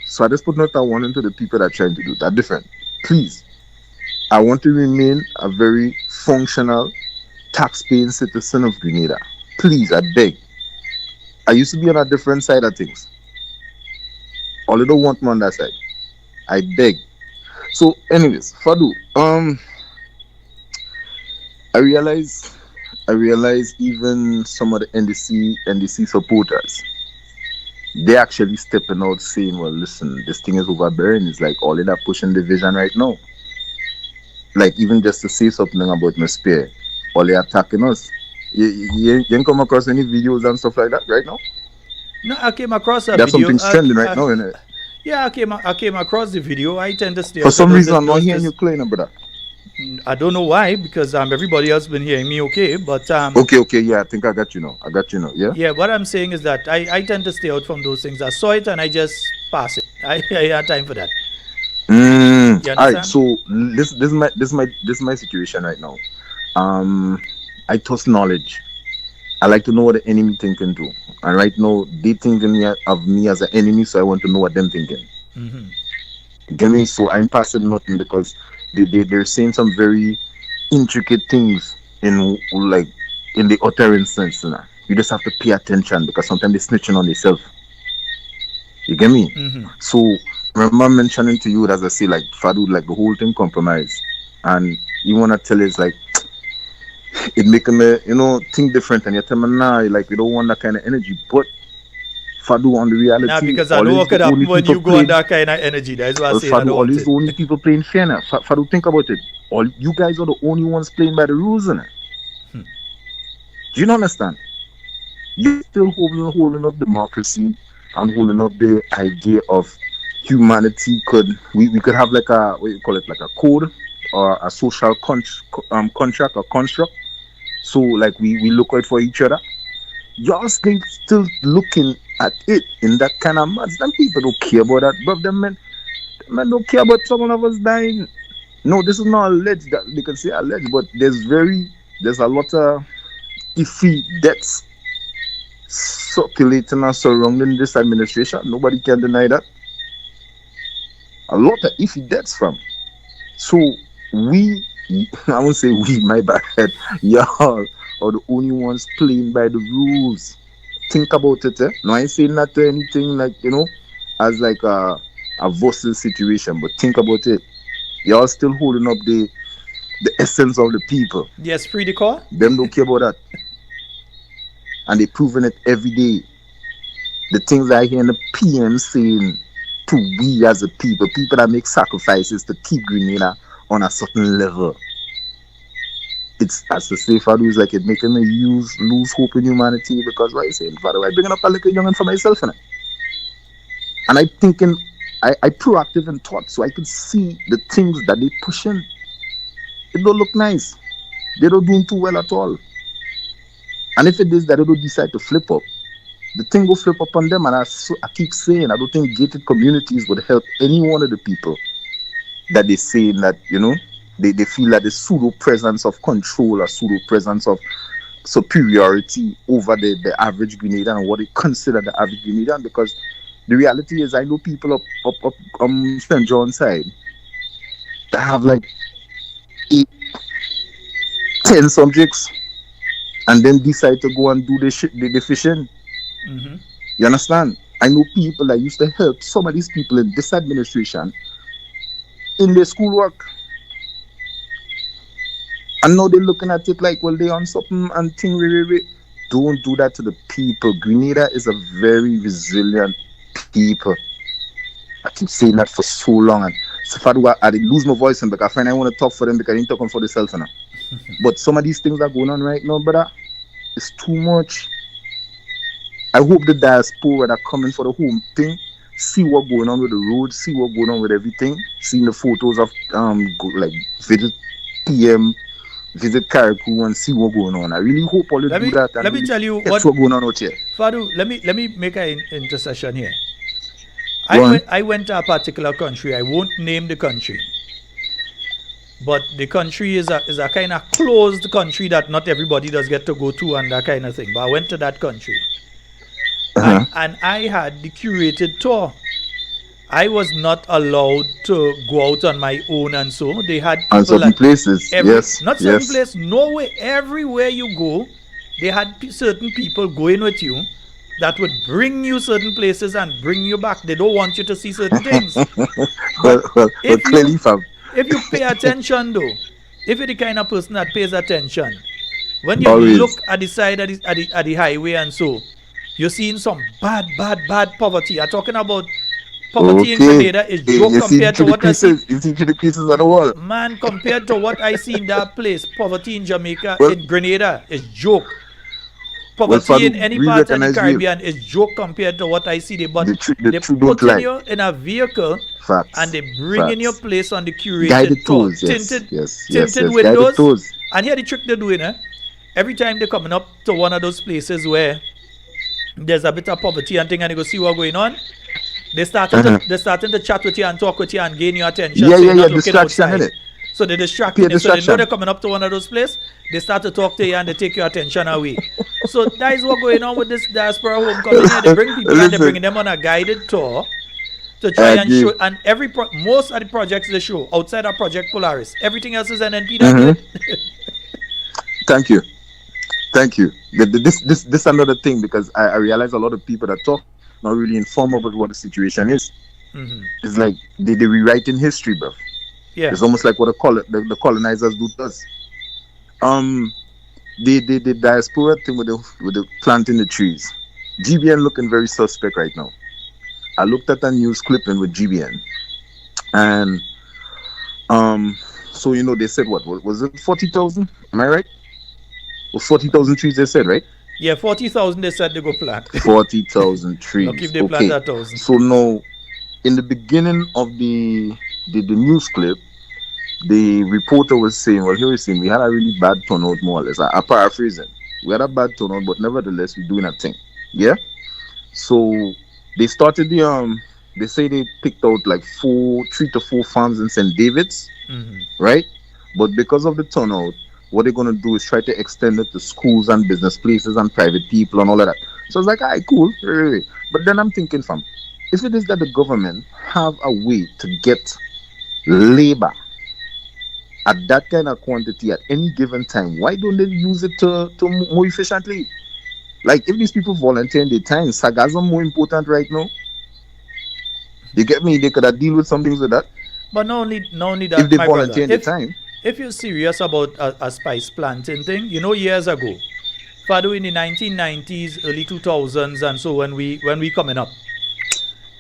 So I just put out that warning to the people that are trying to do that. Different. Please, I want to remain a very functional, tax-paying citizen of Grenada. Please, I beg. I used to be on a different side of things. All I don't want me on that side. I beg. So, anyways, Fadu, I realize even some of the NDC supporters, they actually stepping out saying, well, listen, this thing is overbearing. It's like all of that pushing division right now. Like, even just to say something about my spear, all they attacking us. You ain't come across any videos and stuff like that right now? No, I came across a There's video. Something trending right now, isn't it? Yeah, I came across the video. I tend to stay. For some reason, I'm not hearing you clearly, brother. I don't know why, because everybody else been hearing me okay, but Okay, yeah, I think I got you now. Yeah. Yeah, what I'm saying is that I tend to stay out from those things. I saw it and I just pass it. I had time for that. All right, so this is my situation right now. I trust knowledge. I like to know what the enemy thinking too. And right now, they thinking of me as an enemy, so I want to know what them thinking. Get me? So I'm passing nothing because they're saying some very intricate things in the utterances. You just have to pay attention because sometimes they're snitching on themselves. You get me? So remember mentioning to you, as I say, like Fadu, like the whole thing compromise, and you wanna tell us like it making me, think different, and you tell me nah, like we don't want that kind of energy, but Fadu on the reality. Nah, because I know what could happen when you go on that kind of energy. That's why I say Fadu, always the only people playing fair now. Fadu, think about it. All you guys are the only ones playing by the rules, innit? Do you not understand? You're still holding up democracy and holding up the idea of humanity. We could have like a, what you call it, like a code or a social contract or construct. So like we look out for each other. Y'all still looking at it in that kind of mud. Them people don't care about that, but them men don't care about someone of us dying. No, this is not alleged. That they can say alleged, but there's a lot of iffy deaths circulating and surrounding this administration. Nobody can deny that. A lot of iffy deaths from. So I won't say we, my bad, y'all are the only ones playing by the rules. Think about it, No, I ain't saying that to anything like, as like a vocal situation, but think about it. Y'all still holding up the essence of the people. Yes, free the call. Them don't care about that. And they proving it every day. The things I hear in the PM saying to we as a people that make sacrifices to keep Grenada on a certain level. It's as to say, Fadu, is like it making me lose hope in humanity, because what I say, Fadu, I bringing up a little youngin for myself, innit? And I thinking, I proactive in thought, so I could see the things that they pushing. It don't look nice. They don't doing too well at all. And if it is that they don't decide to flip up, the thing will flip up on them. And I keep saying, I don't think gated communities would help any one of the people that they say that, they feel that the pseudo presence of control or pseudo presence of superiority over the average Grenadian and what they consider the average Grenadian. Because the reality is, I know people up St. John's side that have like 8, 10 subjects and then decide to go and do the fishing. You understand? I know people that used to help some of these people in this administration in their schoolwork. And now they're looking at it like, well, they on something and think, don't do that to the people. Grenada is a very resilient people. I keep saying that for so long. And so far, I lose my voice and because I find I want to talk for them because I ain't talking for themselves now. But some of these things that are going on right now, brother, it's too much. I hope the diaspora that coming for the home thing see what going on with the road, see what going on with everything, seeing the photos of like visit PM, visit Carriacou and see what going on. I really hope all they do that. And let me tell you what's going on out here. Fadu, let me make an intercession here. I went to a particular country. I won't name the country, but the country is a kind of closed country that not everybody does get to go to and that kind of thing. But I went to that country. And I had the curated tour. I was not allowed to go out on my own, and so they had people certain places. Not certain places, nowhere, everywhere you go, they had certain people going with you that would bring you certain places and bring you back. They don't want you to see certain things. If you pay attention, though, if you're the kind of person that pays attention, when you look at the side of the highway and so, you're seeing some bad poverty. I'm talking about poverty in Grenada is joke compared to what I see. You see the pieces on the wall. Man, compared to what I see in that place, poverty in Jamaica, in Grenada is joke. Poverty in any part of the Caribbean is joke compared to what I see there. But they put you in a vehicle and they bring in your place on the curated tour. Tinted windows. And here the trick they're doing, every time they're coming up to one of those places where there's a bit of poverty and thing and you go see what's going on, they're starting to chat with you and talk with you and gain your attention. Distraction. So they distract you. So they know they're coming up to one of those places, they start to talk to you and they take your attention away. So that is what's going on with this diaspora homecoming here. They bring people and they're bringing them on a guided tour to try and show. And most of the projects they show outside of Project Polaris, everything else is NNP that did. Thank you. This another thing, because I realize a lot of people that talk not really informed about what the situation is. It's like they rewriting history, bro. Yeah. It's almost like what the colonizers do to us. The diaspora thing with the planting the trees. GBN looking very suspect right now. I looked at a news clipping with GBN, and so they said what was it 40,000? Am I right? Or 40,000 trees they said, right? Yeah, 40,000 they said they go plant. 40,000 trees. Look if they plant 1,000. So now, in the beginning of the news clip, the reporter was saying, well, here we're saying we had a really bad turnout, more or less. I'm paraphrasing. We had a bad turnout, but nevertheless, we're doing a thing. Yeah? So, they started they say they picked out like 3 to 4 farms in St. David's, right? But because of the turnout, what they're going to do is try to extend it to schools and business places and private people and all of that. So it's like, all right, cool. But then I'm thinking, fam, if it is that the government have a way to get labor at that kind of quantity at any given time, why don't they use it to more efficiently? Like, if these people volunteer in their time, sargasm more important right now. You get me? They could have deal with some things with that. But not only that, if they volunteer in their time. If you're serious about a spice planting thing, years ago, Fadu, in the 1990s, early 2000s, and so when we coming up,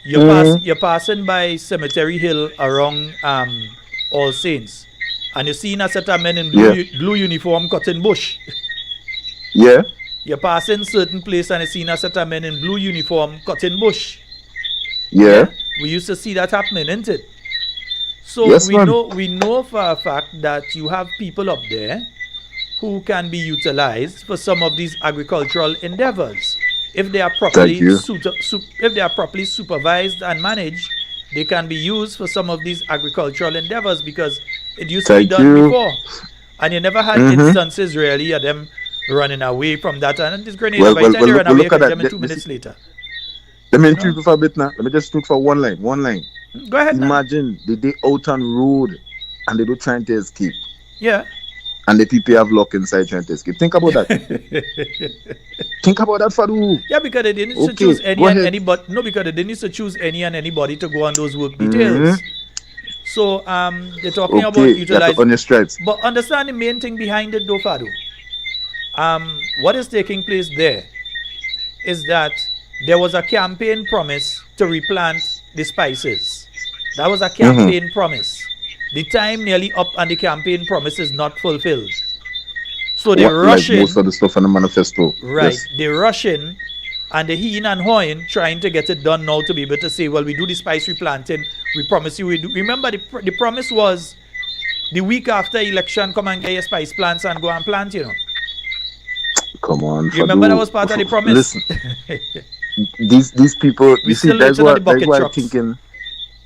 you're passing by Cemetery Hill around All Saints, and you're seeing a set of men in blue uniform cutting bush. Yeah. You're passing certain place and you're seeing a set of men in blue uniform cutting bush. Yeah. We used to see that happening, isn't it? So we know for a fact that you have people up there who can be utilized for some of these agricultural endeavors. If they are properly supervised and managed, they can be used for some of these agricultural endeavors, because it used to be done before. And you never had instances really of them running away from that. And this Grenada, by the time they run away, them 2 minutes later. Let me tweak for a bit now. Let me just tweak for one line. Go ahead. Imagine they out on road and they do trying to escape. Yeah. And the people have locked inside trying to escape. Think about that. Think about that, Fadu. Yeah, because they didn't to choose any and anybody. No, because they didn't to choose any and anybody to go on those work details. So they're talking about utilizing on your stripes. But understand the main thing behind it, though, Fadu. What is taking place there is that there was a campaign promise to replant the spices. That was a campaign promise. The time nearly up and the campaign promise is not fulfilled. So they're rushing. Like most of the stuff in the manifesto. Right. Yes. They're rushing and the heen and hawing trying to get it done now to be able to say, well, we do the spice replanting. We promise you we do. Remember, the promise was the week after election, come and get your spice plants and go and plant, you know. Come on. You remember that was part of the promise? Listen, these people, We you see, still that's waiting on why the bucket I'm trucks. thinking,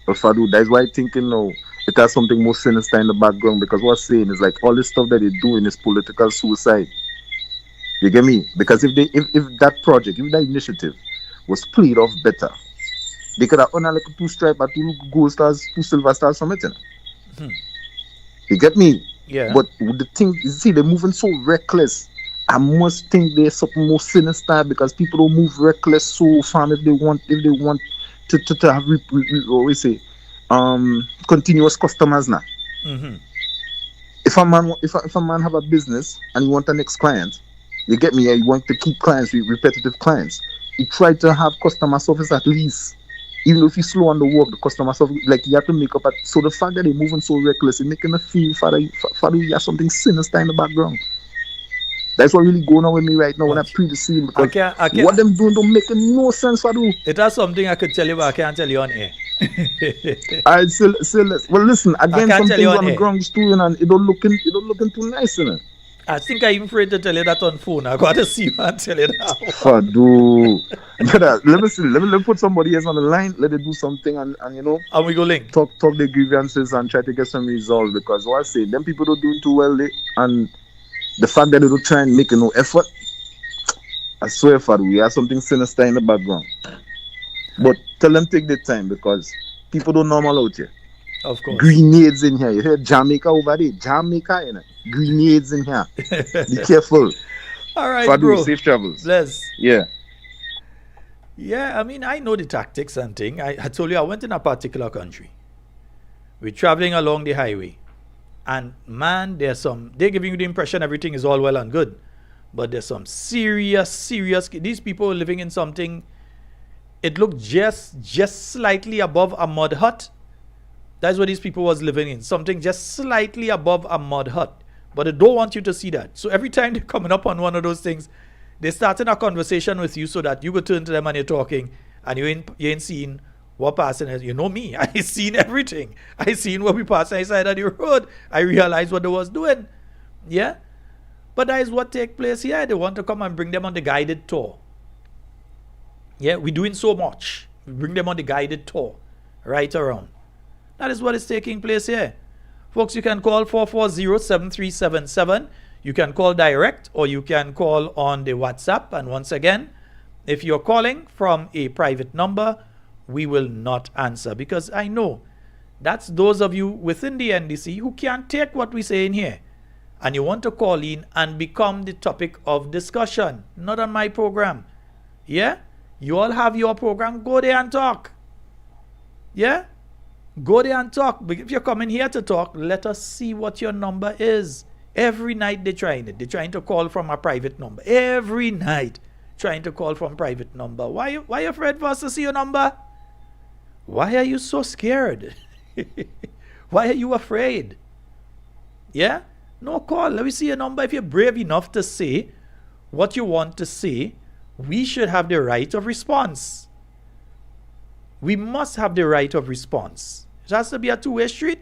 Fadu, that's why I'm thinking no, it has something more sinister in the background, because what's saying is like all this stuff that they're doing is political suicide. You get me? Because if that project, if that initiative was played off better, they could have done like 2 stripe or 2 gold stars, 2 silver stars from it. You know? You get me? Yeah. But with the thing, you see, they're moving so reckless. I must think there's something more sinister, because people don't move reckless so far if they want to have what we say, continuous customers now. If a man have a business and you want the next client, you get me, you want to keep clients, repetitive clients, you try to have customer service at least. Even if you slow on the work, the customer service, like you have to make up. So the fact that they're moving so reckless, it's making me feel for you have something sinister in the background. That's what really going on with me right now when I pre the scene, because I can't, what them doing don't make no sense for you. It has something I could tell you, but I can't tell you on air. Alright, well, listen again. can't tell Something you on on the air. ground doing, and it don't looking too nice, innit? I think I'm afraid to tell you that on phone. I got to see you and tell you that. Fadu, brother, let me put somebody else on the line. Let it do something, and you know, and we go link talk the grievances and try to get some resolve, because what I say, them people don't doing too well, and the fact that they don't try and make no effort, I swear, Fadu, we have something sinister in the background. But tell them take their time, because people don't normal out here. Of course. Grenades in here. You hear Jamaica over there? Jamaica, you know. Grenades in here. Be careful. All right, Fadu, bro. safe travels. Bless. Yeah. Yeah, I mean, I know the tactics and thing. I told you I went in a particular country. We're traveling along the highway. And man, they're giving you the impression everything is all well and good. But there's some serious, these people are living in something, it looked just slightly above a mud hut. That's what these people was living in. Something just slightly above a mud hut. But they don't want you to see that. So every time they're coming up on one of those things, they're starting a conversation with you so that you go turn to them and you're talking and you ain't seeing what passing is. You know me. I seen everything. I seen what we passed on the side of the road. I realized what they was doing. Yeah? But that is what take place here. They want to come and bring them on the guided tour. Yeah, we're doing so much. We bring them on the guided tour right around. That is what is taking place here. Folks, you can call 440-7377. You can call direct or you can call on the WhatsApp. And once again, if you're calling from a private number, we will not answer, because I know that's those of you within the NDC who can't take what we say in here. And you want to call in and become the topic of discussion. Not on my program. Yeah? You all have your program. Go there and talk. Yeah? Go there and talk. But if you're coming here to talk, let us see what your number is. Every night they're trying it. They're trying to call from a private number. Every night trying to call from private number. Why you afraid for us to see your number? Why are you so scared? Why are you afraid? Yeah? No, call. Let me see your number. If you're brave enough to say what you want to say, we should have the right of response. We must have the right of response. It has to be a two-way street.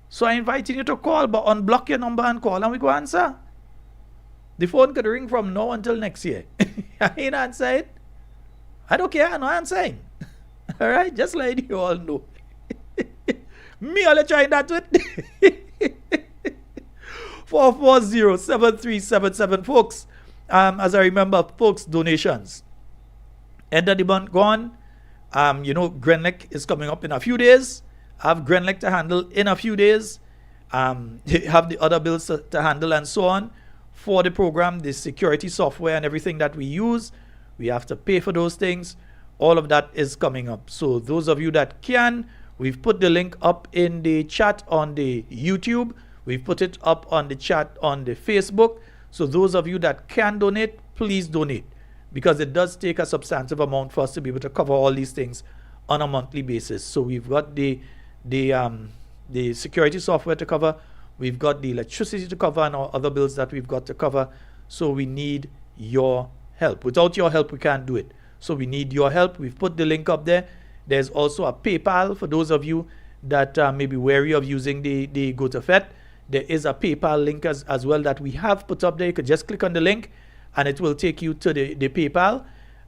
So I'm inviting you to call, but unblock your number and call and we go answer. The phone could ring from now until next year. I ain't answering. I don't care. I'm not answering. All right? Just let you all know. Me only trying that with 440-7377, folks. As I remember, folks, donations. End of the month gone. Grenlec is coming up in a few days. I have Grenlec to handle in a few days. Have the other bills to handle and so on. For the program, the security software and everything that we use, we have to pay for those things. All of that is coming up. So those of you that can, we've put the link up in the chat on the YouTube. We've put it up on the chat on the Facebook. So those of you that can donate, please donate, because it does take a substantive amount for us to be able to cover all these things on a monthly basis. So we've got the security software to cover. We've got the electricity to cover and our other bills that we've got to cover. So we need your help. Without your help, we can't do it. So we need your help. We've put the link up there. There's also a PayPal for those of you that may be wary of using the GoToFet. There is a PayPal link as well that we have put up there. You could just click on the link and it will take you to the PayPal.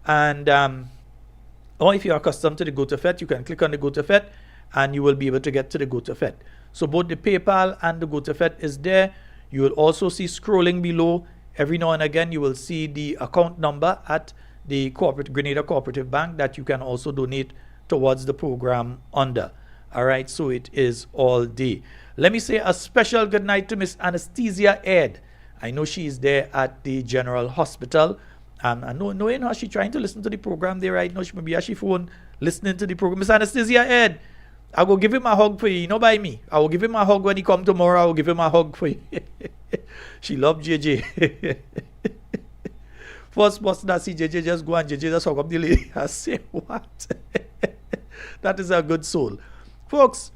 And or if you are accustomed to the GoToFet, you can click on the GoToFet and you will be able to get to the GoToFet. So both the PayPal and the GoToFet is there. You will also see scrolling below. Every now and again, you will see the account number at the Grenada Cooperative Bank that you can also donate towards the program under. All right, so it is all day. Let me say a special good night to Miss Anastasia Ed. I know she is there at the General Hospital. I know, knowing her, she's trying to listen to the program there right now. She may be at she phone listening to the program. Miss Anastasia Ed, I will give him a hug for you. You know by me. I will give him a hug when he come tomorrow. I will give him a hug for you. She loved JJ. First person that see JJ just go and JJ just hug up the lady. I say, what? That is a good soul. Folks,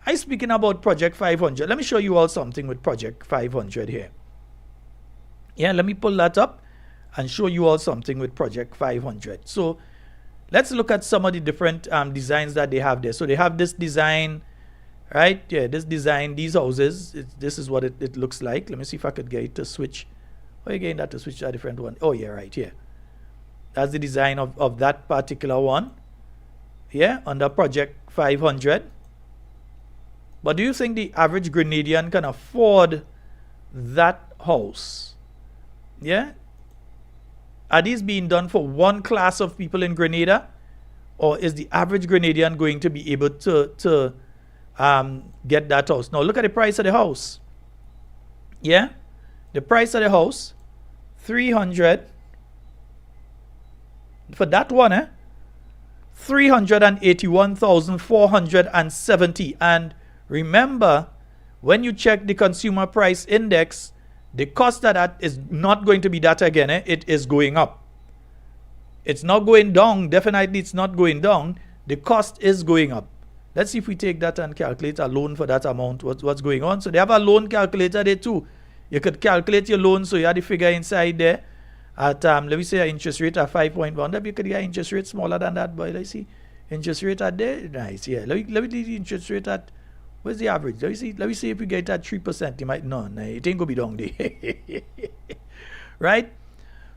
I'm speaking about Project 500. Let me show you all something with Project 500 here. Yeah, let me pull that up and show you all something with Project 500. So let's look at some of the different designs that they have there. So they have this design, right? Yeah, this design, these houses, this is what it looks like. Let me see if I could get it to switch. Oh, again, that to switch to a different one. Oh, yeah, right here. That's the design of that particular one. Yeah, under Project 500. But do you think the average Grenadian can afford that house? Yeah? Are these being done for one class of people in Grenada? Or is the average Grenadian going to be able to get that house? Now, look at the price of the house. Yeah? The price of the house, 300. For that one, 381,470. And remember, when you check the consumer price index, the cost of that is not going to be that again. It is going up. It's not going down. Definitely it's not going down. The cost is going up. Let's see if we take that and calculate a loan for that amount. What's going on? So they have a loan calculator there too. You could calculate your loan. So you have the figure inside there. At let me say an interest rate at 5.1. That you could get interest rate smaller than that, but let's see. Interest rate at there. Nice. Yeah. Let me do the interest rate at, where's the average? Let me see if we get it at 3%. You might no, it ain't gonna be down there. Right?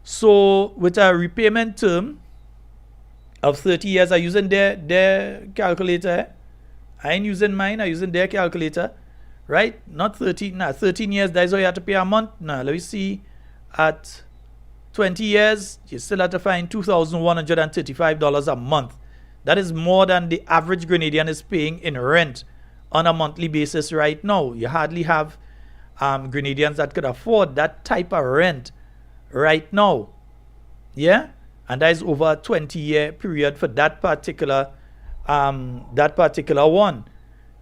So with a repayment term of 30 years, I'm using their calculator. I ain't using mine, I'm using their calculator. Right? Not 13. Nah, 13 years, that's all you have to pay a month. Now let me see at 20 years, you still have to find $2,135 a month. That is more than the average Grenadian is paying in rent on a monthly basis right now. You hardly have Grenadians that could afford that type of rent right now. Yeah? And that is over a 20-year period for that particular one.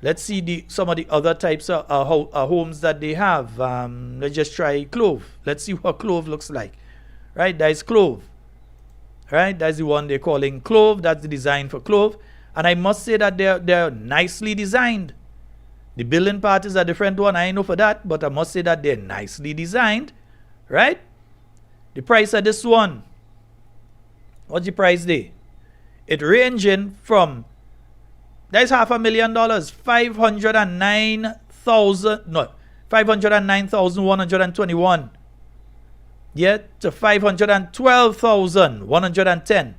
Let's see some of the other types of homes that they have. Let's just try Clove. Let's see what Clove looks like. Right? That is Clove. Right? That's the one they're calling Clove. That's the design for Clove. And I must say that they're nicely designed. The building part is a different one. I know for that. But I must say that they're nicely designed. Right? The price of this one. What's the price there? It ranging from, that's $500,000. 509,121. Yeah, to 512,110.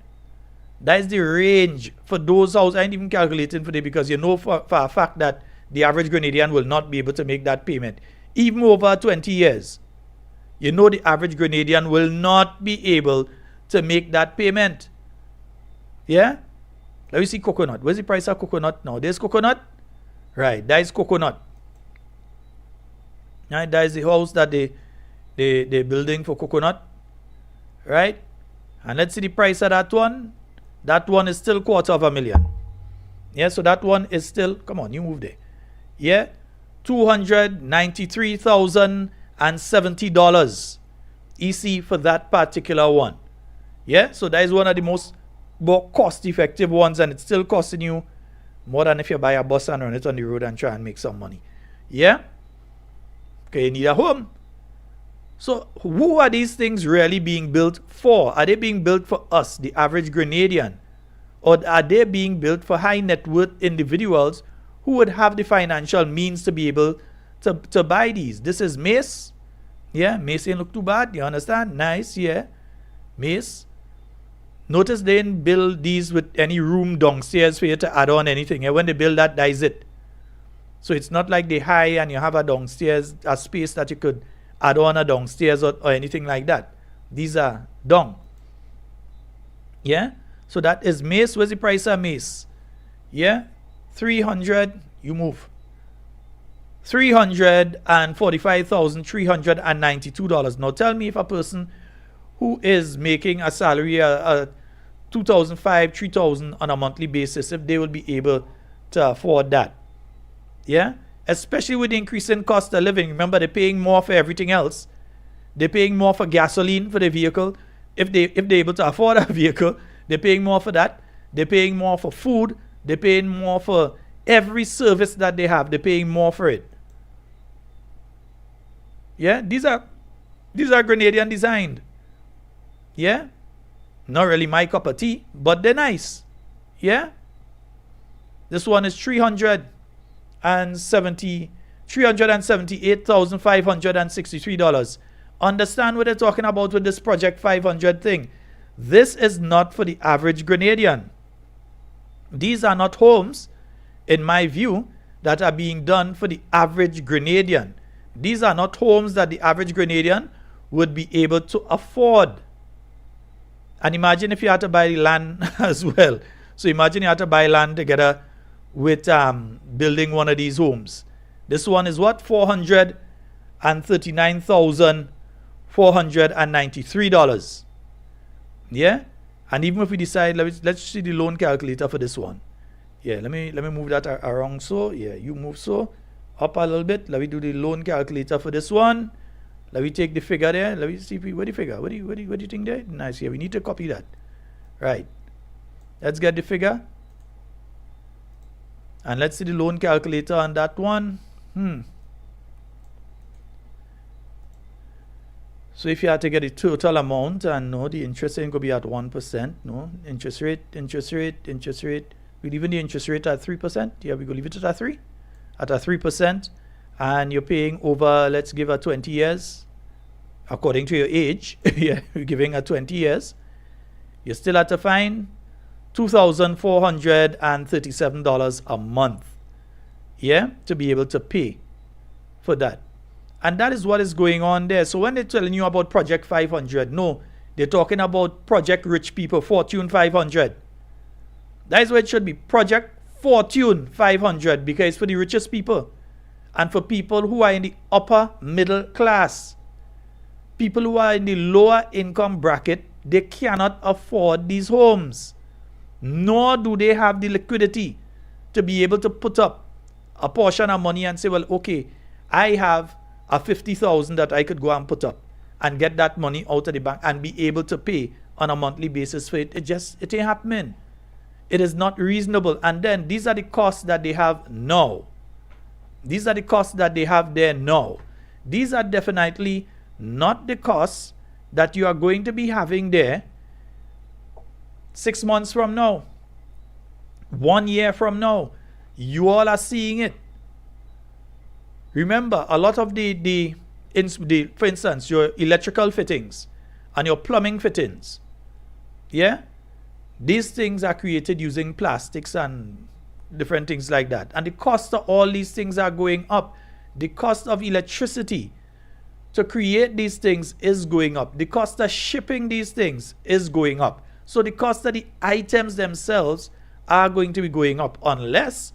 That is the range for those houses. I ain't even calculating for them because you know for a fact that the average Grenadian will not be able to make that payment. Even over 20 years. You know the average Grenadian will not be able to make that payment. Yeah? Let me see coconut. Where's the price of coconut now? There's coconut. Right, that is coconut. Right, that is the house that they're building for coconut. Right? And let's see the price of that one. That one is still $250,000. Yeah, so that one is still, come on, you move there. Yeah, $293,070 EC for that particular one. Yeah, so that is one of the more cost-effective ones, and it's still costing you more than if you buy a bus and run it on the road and try and make some money. Yeah? Okay, you need a home. So who are these things really being built for? Are they being built for us, the average Grenadian? Or are they being built for high net worth individuals who would have the financial means to be able to buy these? This is Mace. Yeah, Mace ain't look too bad. You understand? Nice, yeah. Mace. Notice they didn't build these with any room downstairs for you to add on anything. Yeah, when they build that is it. So it's not like they high and you have a downstairs, a space that you could add on a downstairs or anything like that. These are down. Yeah. So that is Mace. Where's the price of Mace? Yeah. 300. You move. $345,392. Now tell me if a person who is making a salary $2,500, $3,000 on a monthly basis, if they will be able to afford that. Yeah. Especially with the increase in cost of living. Remember, they're paying more for everything else. They're paying more for gasoline for the vehicle. If they're able to afford a vehicle, they're paying more for that. They're paying more for food. They're paying more for every service that they have. They're paying more for it. Yeah, these are Grenadian designed. Yeah, not really my cup of tea, but they're nice. Yeah, this one is $378,563. Understand what they're talking about with this Project 500 thing. This is not for the average Grenadian. These are not homes, in my view, that are being done for the average Grenadian. These are not homes that the average Grenadian would be able to afford. And imagine if you had to buy land as well. So imagine you had to buy land together with building one of these homes. This one is what? $439,493. Yeah? And even if we decide, let's see the loan calculator for this one. Yeah, let me move that around so. Yeah, you move so. Up a little bit. Let me do the loan calculator for this one. Let me take the figure there. Let me see what the figure. What do you think there? Nice. Yeah, we need to copy that. Right. Let's get the figure. And let's see the loan calculator on that one. So if you had to get the total amount, and no, the interest rate could be at 1%. No, interest rate. We leaving the interest rate at 3%. Yeah, we go leave it at 3. At a 3%. And you're paying over, let's give her 20 years. According to your age, yeah, you're giving her 20 years. You still have to find $2,437 a month. Yeah, to be able to pay for that. And that is what is going on there. So when they're telling you about Project 500, no, they're talking about Project Rich People, Fortune 500. That is what it should be, Project Fortune 500, because it's for the richest people. And for people who are in the upper middle class. People who are in the lower income bracket, they cannot afford these homes. Nor do they have the liquidity to be able to put up a portion of money and say, well, okay, I have a $50,000 that I could go and put up and get that money out of the bank and be able to pay on a monthly basis for it. It ain't happening. It is not reasonable. And then these are the costs that they have now. These are the costs that they have there now. These are definitely not the costs that you are going to be having there 6 months from now, 1 year from now. You all are seeing it. Remember, a lot of the for instance, your electrical fittings and your plumbing fittings, yeah, these things are created using plastics and different things like that. And the cost of all these things are going up. The cost of electricity to create these things is going up. The cost of shipping these things is going up. So the cost of the items themselves are going to be going up, unless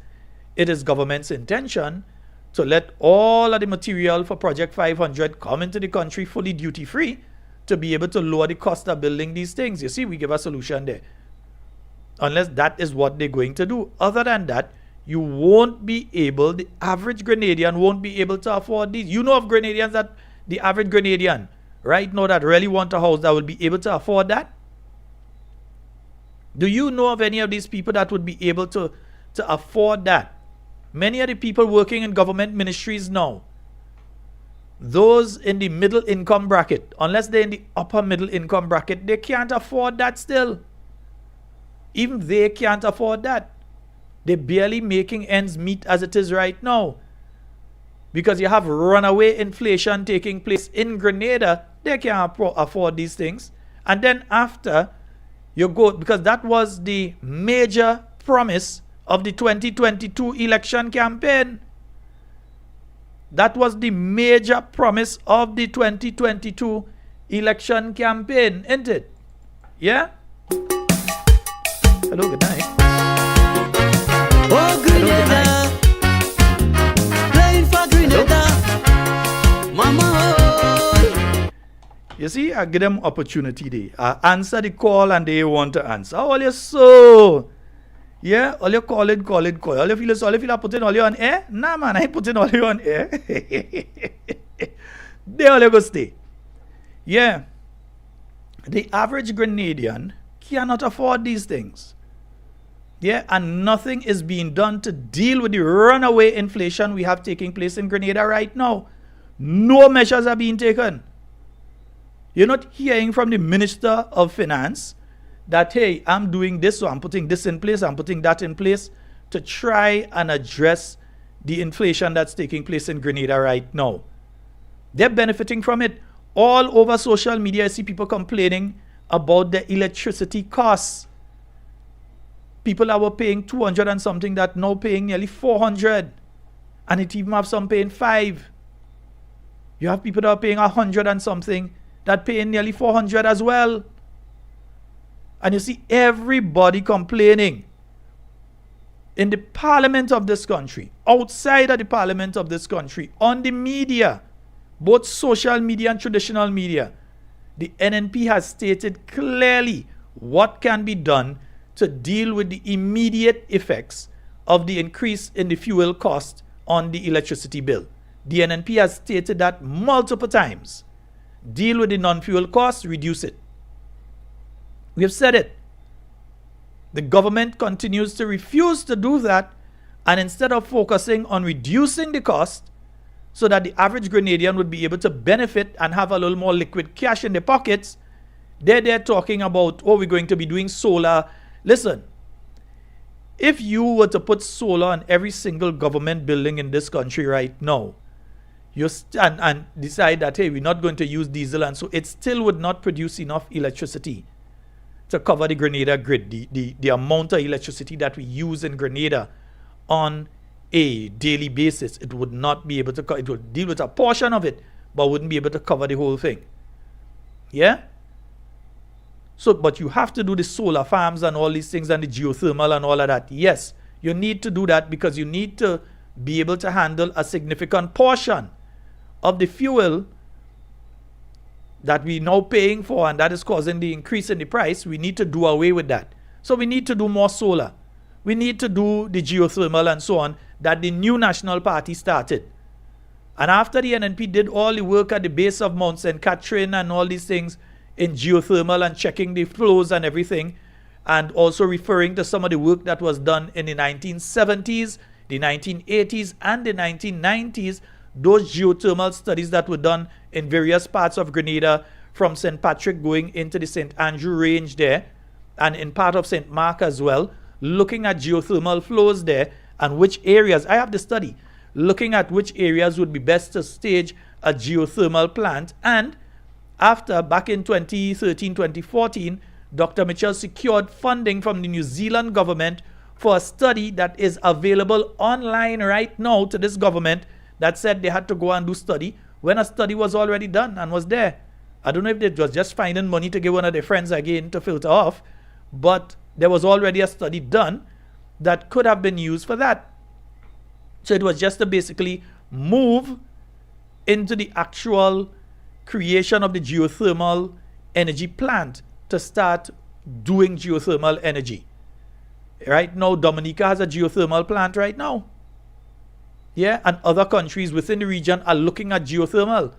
it is government's intention to let all of the material for Project 500 come into the country fully duty-free to be able to lower the cost of building these things. You see, we give a solution there. Unless that is what they're going to do. Other than that, you won't be able, the average Grenadian won't be able to afford these. You know of Grenadians that, the average Grenadian right now that really want a house that will be able to afford that? Do you know of any of these people that would be able to afford that? Many of the people working in government ministries now, those in the middle income bracket, unless they're in the upper middle income bracket, they can't afford that still. Even they can't afford that. They're barely making ends meet as it is right now. Because you have runaway inflation taking place in Grenada, they can't afford these things. And then after you go, because that was the major promise of the 2022 election campaign. That was the major promise of the 2022 election campaign, isn't it? Yeah? Hello, good night. Oh, Grenada, playing for Grenada, Mama. Oh. You see, I give them opportunity there. I answer the call and they want to answer. All you so. Yeah, all you call it. All you feel I put in all you on air? Nah, man, I ain't putting all you on air. They all you go stay. Yeah. The average Grenadian cannot afford these things. Yeah, and nothing is being done to deal with the runaway inflation we have taking place in Grenada right now. No measures are being taken. You're not hearing from the Minister of Finance that, hey, I'm doing this, so I'm putting this in place, I'm putting that in place to try and address the inflation that's taking place in Grenada right now. They're benefiting from it. All over social media, I see people complaining about the electricity costs. People that were paying 200 and something that now paying nearly 400. And it even have some paying 5. You have people that are paying 100 and something that paying nearly 400 as well. And you see everybody complaining in the parliament of this country, outside of the parliament of this country, on the media, both social media and traditional media. The NNP has stated clearly what can be done to deal with the immediate effects of the increase in the fuel cost on the electricity bill. The NNP has stated that multiple times. Deal with the non-fuel costs, reduce it. We have said it. The government continues to refuse to do that, and instead of focusing on reducing the cost so that the average Grenadian would be able to benefit and have a little more liquid cash in their pockets, they're talking about, oh, we're going to be doing solar. Listen, if you were to put solar on every single government building in this country right now, you and decide that, hey, we're not going to use diesel, and so it still would not produce enough electricity to cover the Grenada grid, the amount of electricity that we use in Grenada on a daily basis. It would not be able to, it would deal with a portion of it, but wouldn't be able to cover the whole thing. Yeah? So, but you have to do the solar farms and all these things and the geothermal and all of that. Yes, you need to do that because you need to be able to handle a significant portion of the fuel that we're now paying for, and that is causing the increase in the price. We need to do away with that. So we need to do more solar. We need to do the geothermal and so on that the new National Party started. And after the NNP did all the work at the base of Mount St. Catherine and all these things in geothermal and checking the flows and everything, and also referring to some of the work that was done in the 1970s, the 1980s, and the 1990s, those geothermal studies that were done in various parts of Grenada, from St. Patrick going into the St. Andrew Range there, and in part of St. Mark as well, looking at geothermal flows there and which areas, I have the study, looking at which areas would be best to stage a geothermal plant. And after, back in 2013, 2014, Dr. Mitchell secured funding from the New Zealand government for a study that is available online right now to this government that said they had to go and do study when a study was already done and was there. I don't know if it was just finding money to give one of their friends again to filter off, but there was already a study done that could have been used for that. So it was just to basically move into the actual creation of the geothermal energy plant to start doing geothermal energy. Right now, Dominica has a geothermal plant right now. Yeah, and other countries within the region are looking at geothermal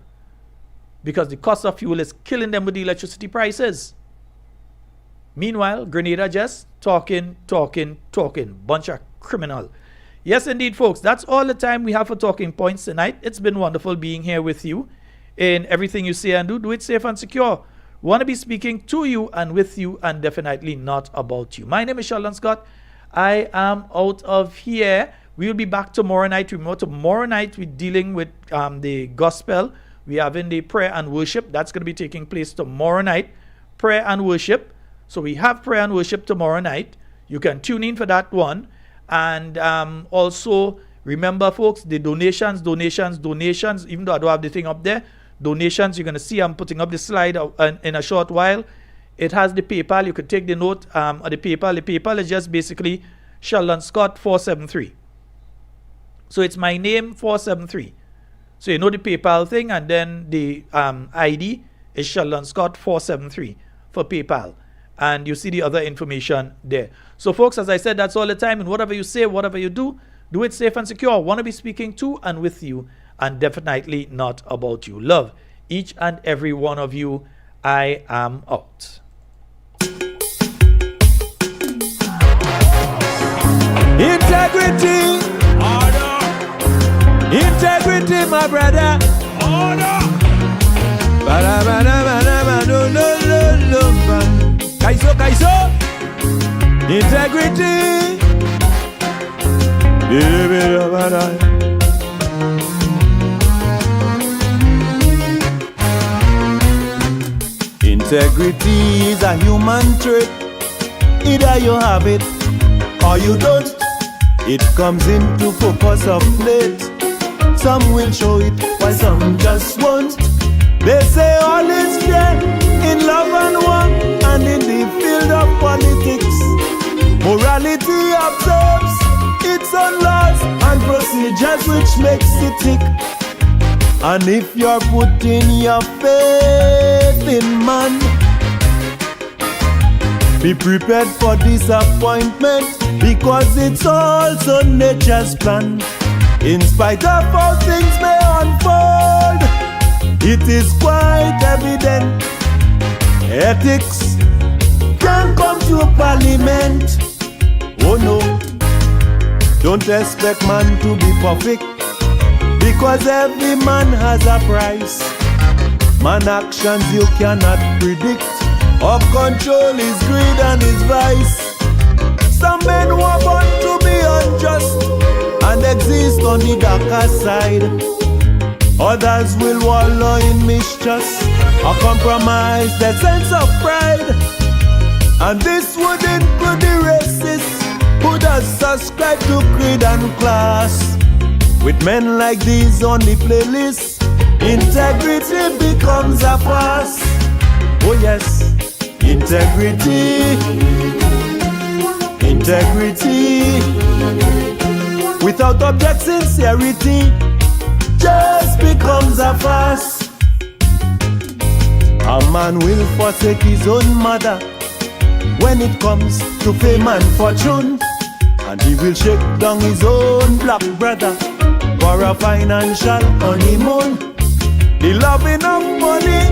because the cost of fuel is killing them with the electricity prices. Meanwhile, Grenada just talking. Bunch of criminal. Yes, indeed, folks. That's all the time we have for Talking Points tonight. It's been wonderful being here with you. In everything you say and do it safe and secure. Want to be speaking to you and with you and definitely not about you. My name is Sheldon Scott. I am out of here. We'll be back tomorrow night. Remember, tomorrow night we're dealing with the gospel. We are having the prayer and worship. That's going to be taking place tomorrow night. Prayer and worship. So we have prayer and worship tomorrow night. You can tune in for that one. And also, remember, folks, the donations, even though I don't have the thing up there, donations, you're going to see I'm putting up the slide in a short while. It has the PayPal. You could take the note of the PayPal. The PayPal is just basically Sheldon Scott 473. So it's my name 473. So you know the PayPal thing, and then the ID is Sheldon Scott 473 for PayPal. And you see the other information there. So folks, as I said, that's all the time. And whatever you say, whatever you do it safe and secure. I want to be speaking to and with you, and definitely not about you. Love each and every one of you. I am out. Integrity, order. Integrity, my brother, order. Kaiso. Integrity. Integrity is a human trait. Either you have it or you don't. It comes into focus of late. Some will show it while some just won't. They say all is fair in love and war, and in the field of politics. Morality observes its own laws and procedures which makes it tick. And if you're putting your faith in man, be prepared for disappointment, because it's also nature's plan. In spite of how things may unfold, it is quite evident ethics can come to parliament. Oh no, don't expect man to be perfect, because every man has a price. Man actions you cannot predict, or control his greed and his vice. Some men were born to be unjust and exist on the darker side. Others will wallow in mischief or compromise their sense of pride. And this would include the racists who does subscribe to creed and class. With men like these on the playlist, integrity becomes a farce. Oh yes, integrity. Without object sincerity just becomes a farce. A man will forsake his own mother when it comes to fame and fortune, and he will shake down his own black brother for a financial honeymoon. The loving of money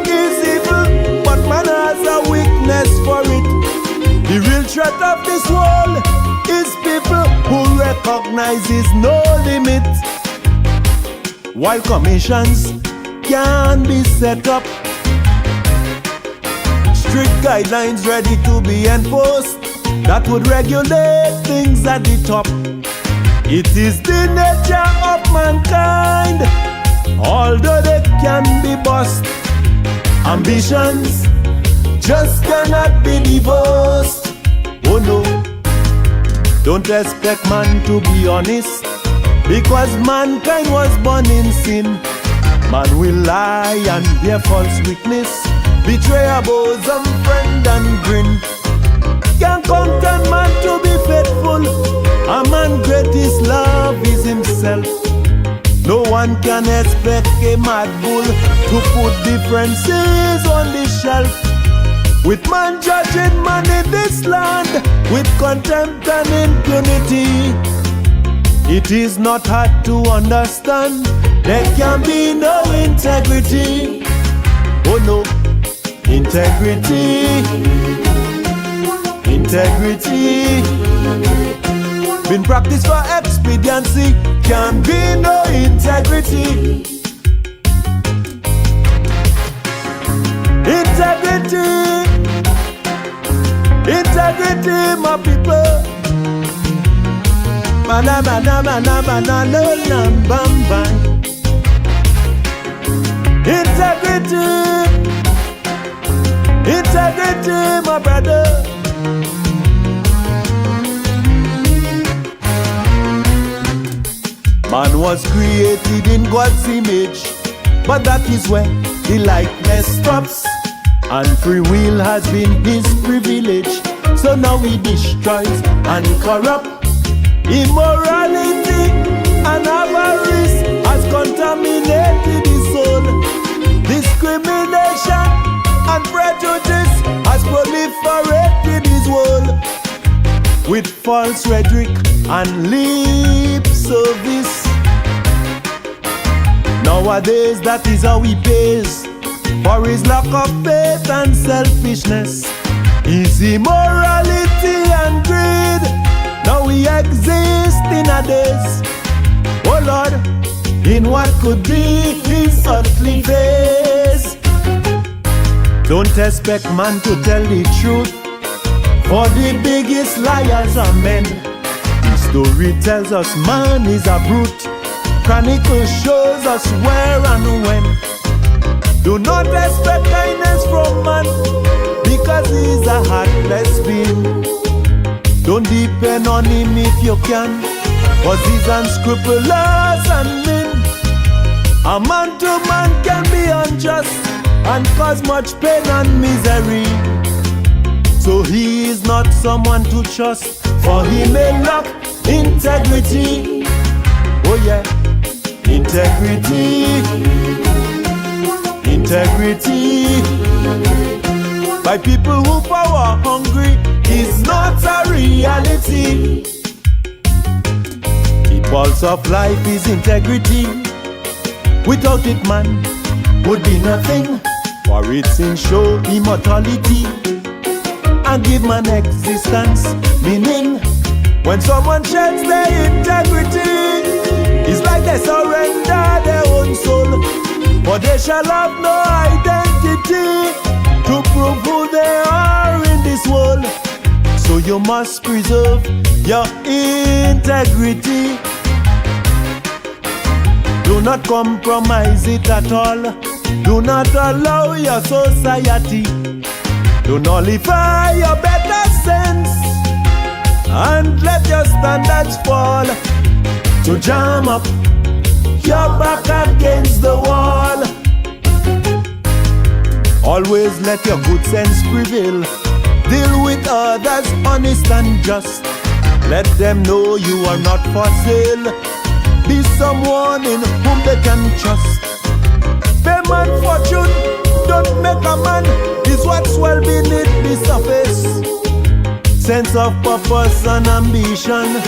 is evil, but man has a weakness for it. The real threat of this world is people who recognizes no limit. While commissions can be set up, strict guidelines ready to be enforced that would regulate things at the top. It is the nature of mankind, although they can be bust. Ambitions just cannot be divorced. Oh no, don't expect man to be honest, because mankind was born in sin. Man will lie and bear false witness, betray a bosom friend and grin. Can't count on man to be faithful. A man's greatest love is himself. No one can expect a mad bull to put differences on the shelf. With man judging man in this land with contempt and impunity, it is not hard to understand there can be no integrity. Oh no, integrity. been practiced for expediency, can be no integrity. Integrity, my people. Mana, no, bam, bam. Integrity, my brother. Man was created in God's image, but that is where the likeness stops, and free will has been his privilege. So now he destroys and corrupts. Immorality and avarice has contaminated his soul. Discrimination and prejudice has proliferated his world. With false rhetoric and lip service, nowadays that is how he pays for his lack of faith and selfishness. His immorality and greed, now we exist in a daze. Oh Lord, in what could be his earthly face. Don't expect man to tell the truth, for the biggest liars are men. The story tells us man is a brute. Chronicle shows us where and when. Do not expect kindness from man, because he's a heartless being. Don't depend on him if you can, cause he's unscrupulous and mean. A man to man can be unjust and cause much pain and misery. So he is not someone to trust, for he may lack integrity. Oh yeah, integrity. Integrity. By people who power hungry is not a reality. The pulse of life is integrity. Without it man would be nothing, for it's in show immortality and give man existence meaning. When someone sheds their integrity, it's like they surrender their own soul, for they shall have no identity to prove who they are in this world. So you must preserve your integrity. Do not compromise it at all. Do not allow your society to nullify your better sense and let your standards fall, to jam up your back against the wall. Always let your good sense prevail. Deal with others honest and just. Let them know you are not for sale. Be someone in whom they can trust. Fame and fortune don't make a man, is what's well beneath the surface. Sense of purpose and ambition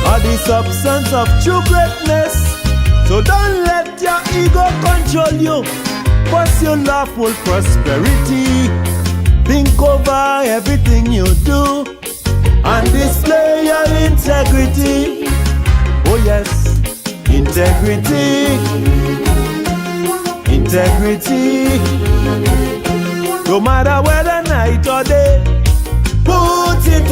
are the substance of true greatness. So don't let your ego control you. Pursue lawful prosperity. Think over everything you do and display your integrity. Oh yes, integrity. Integrity. No matter whether night or day, put it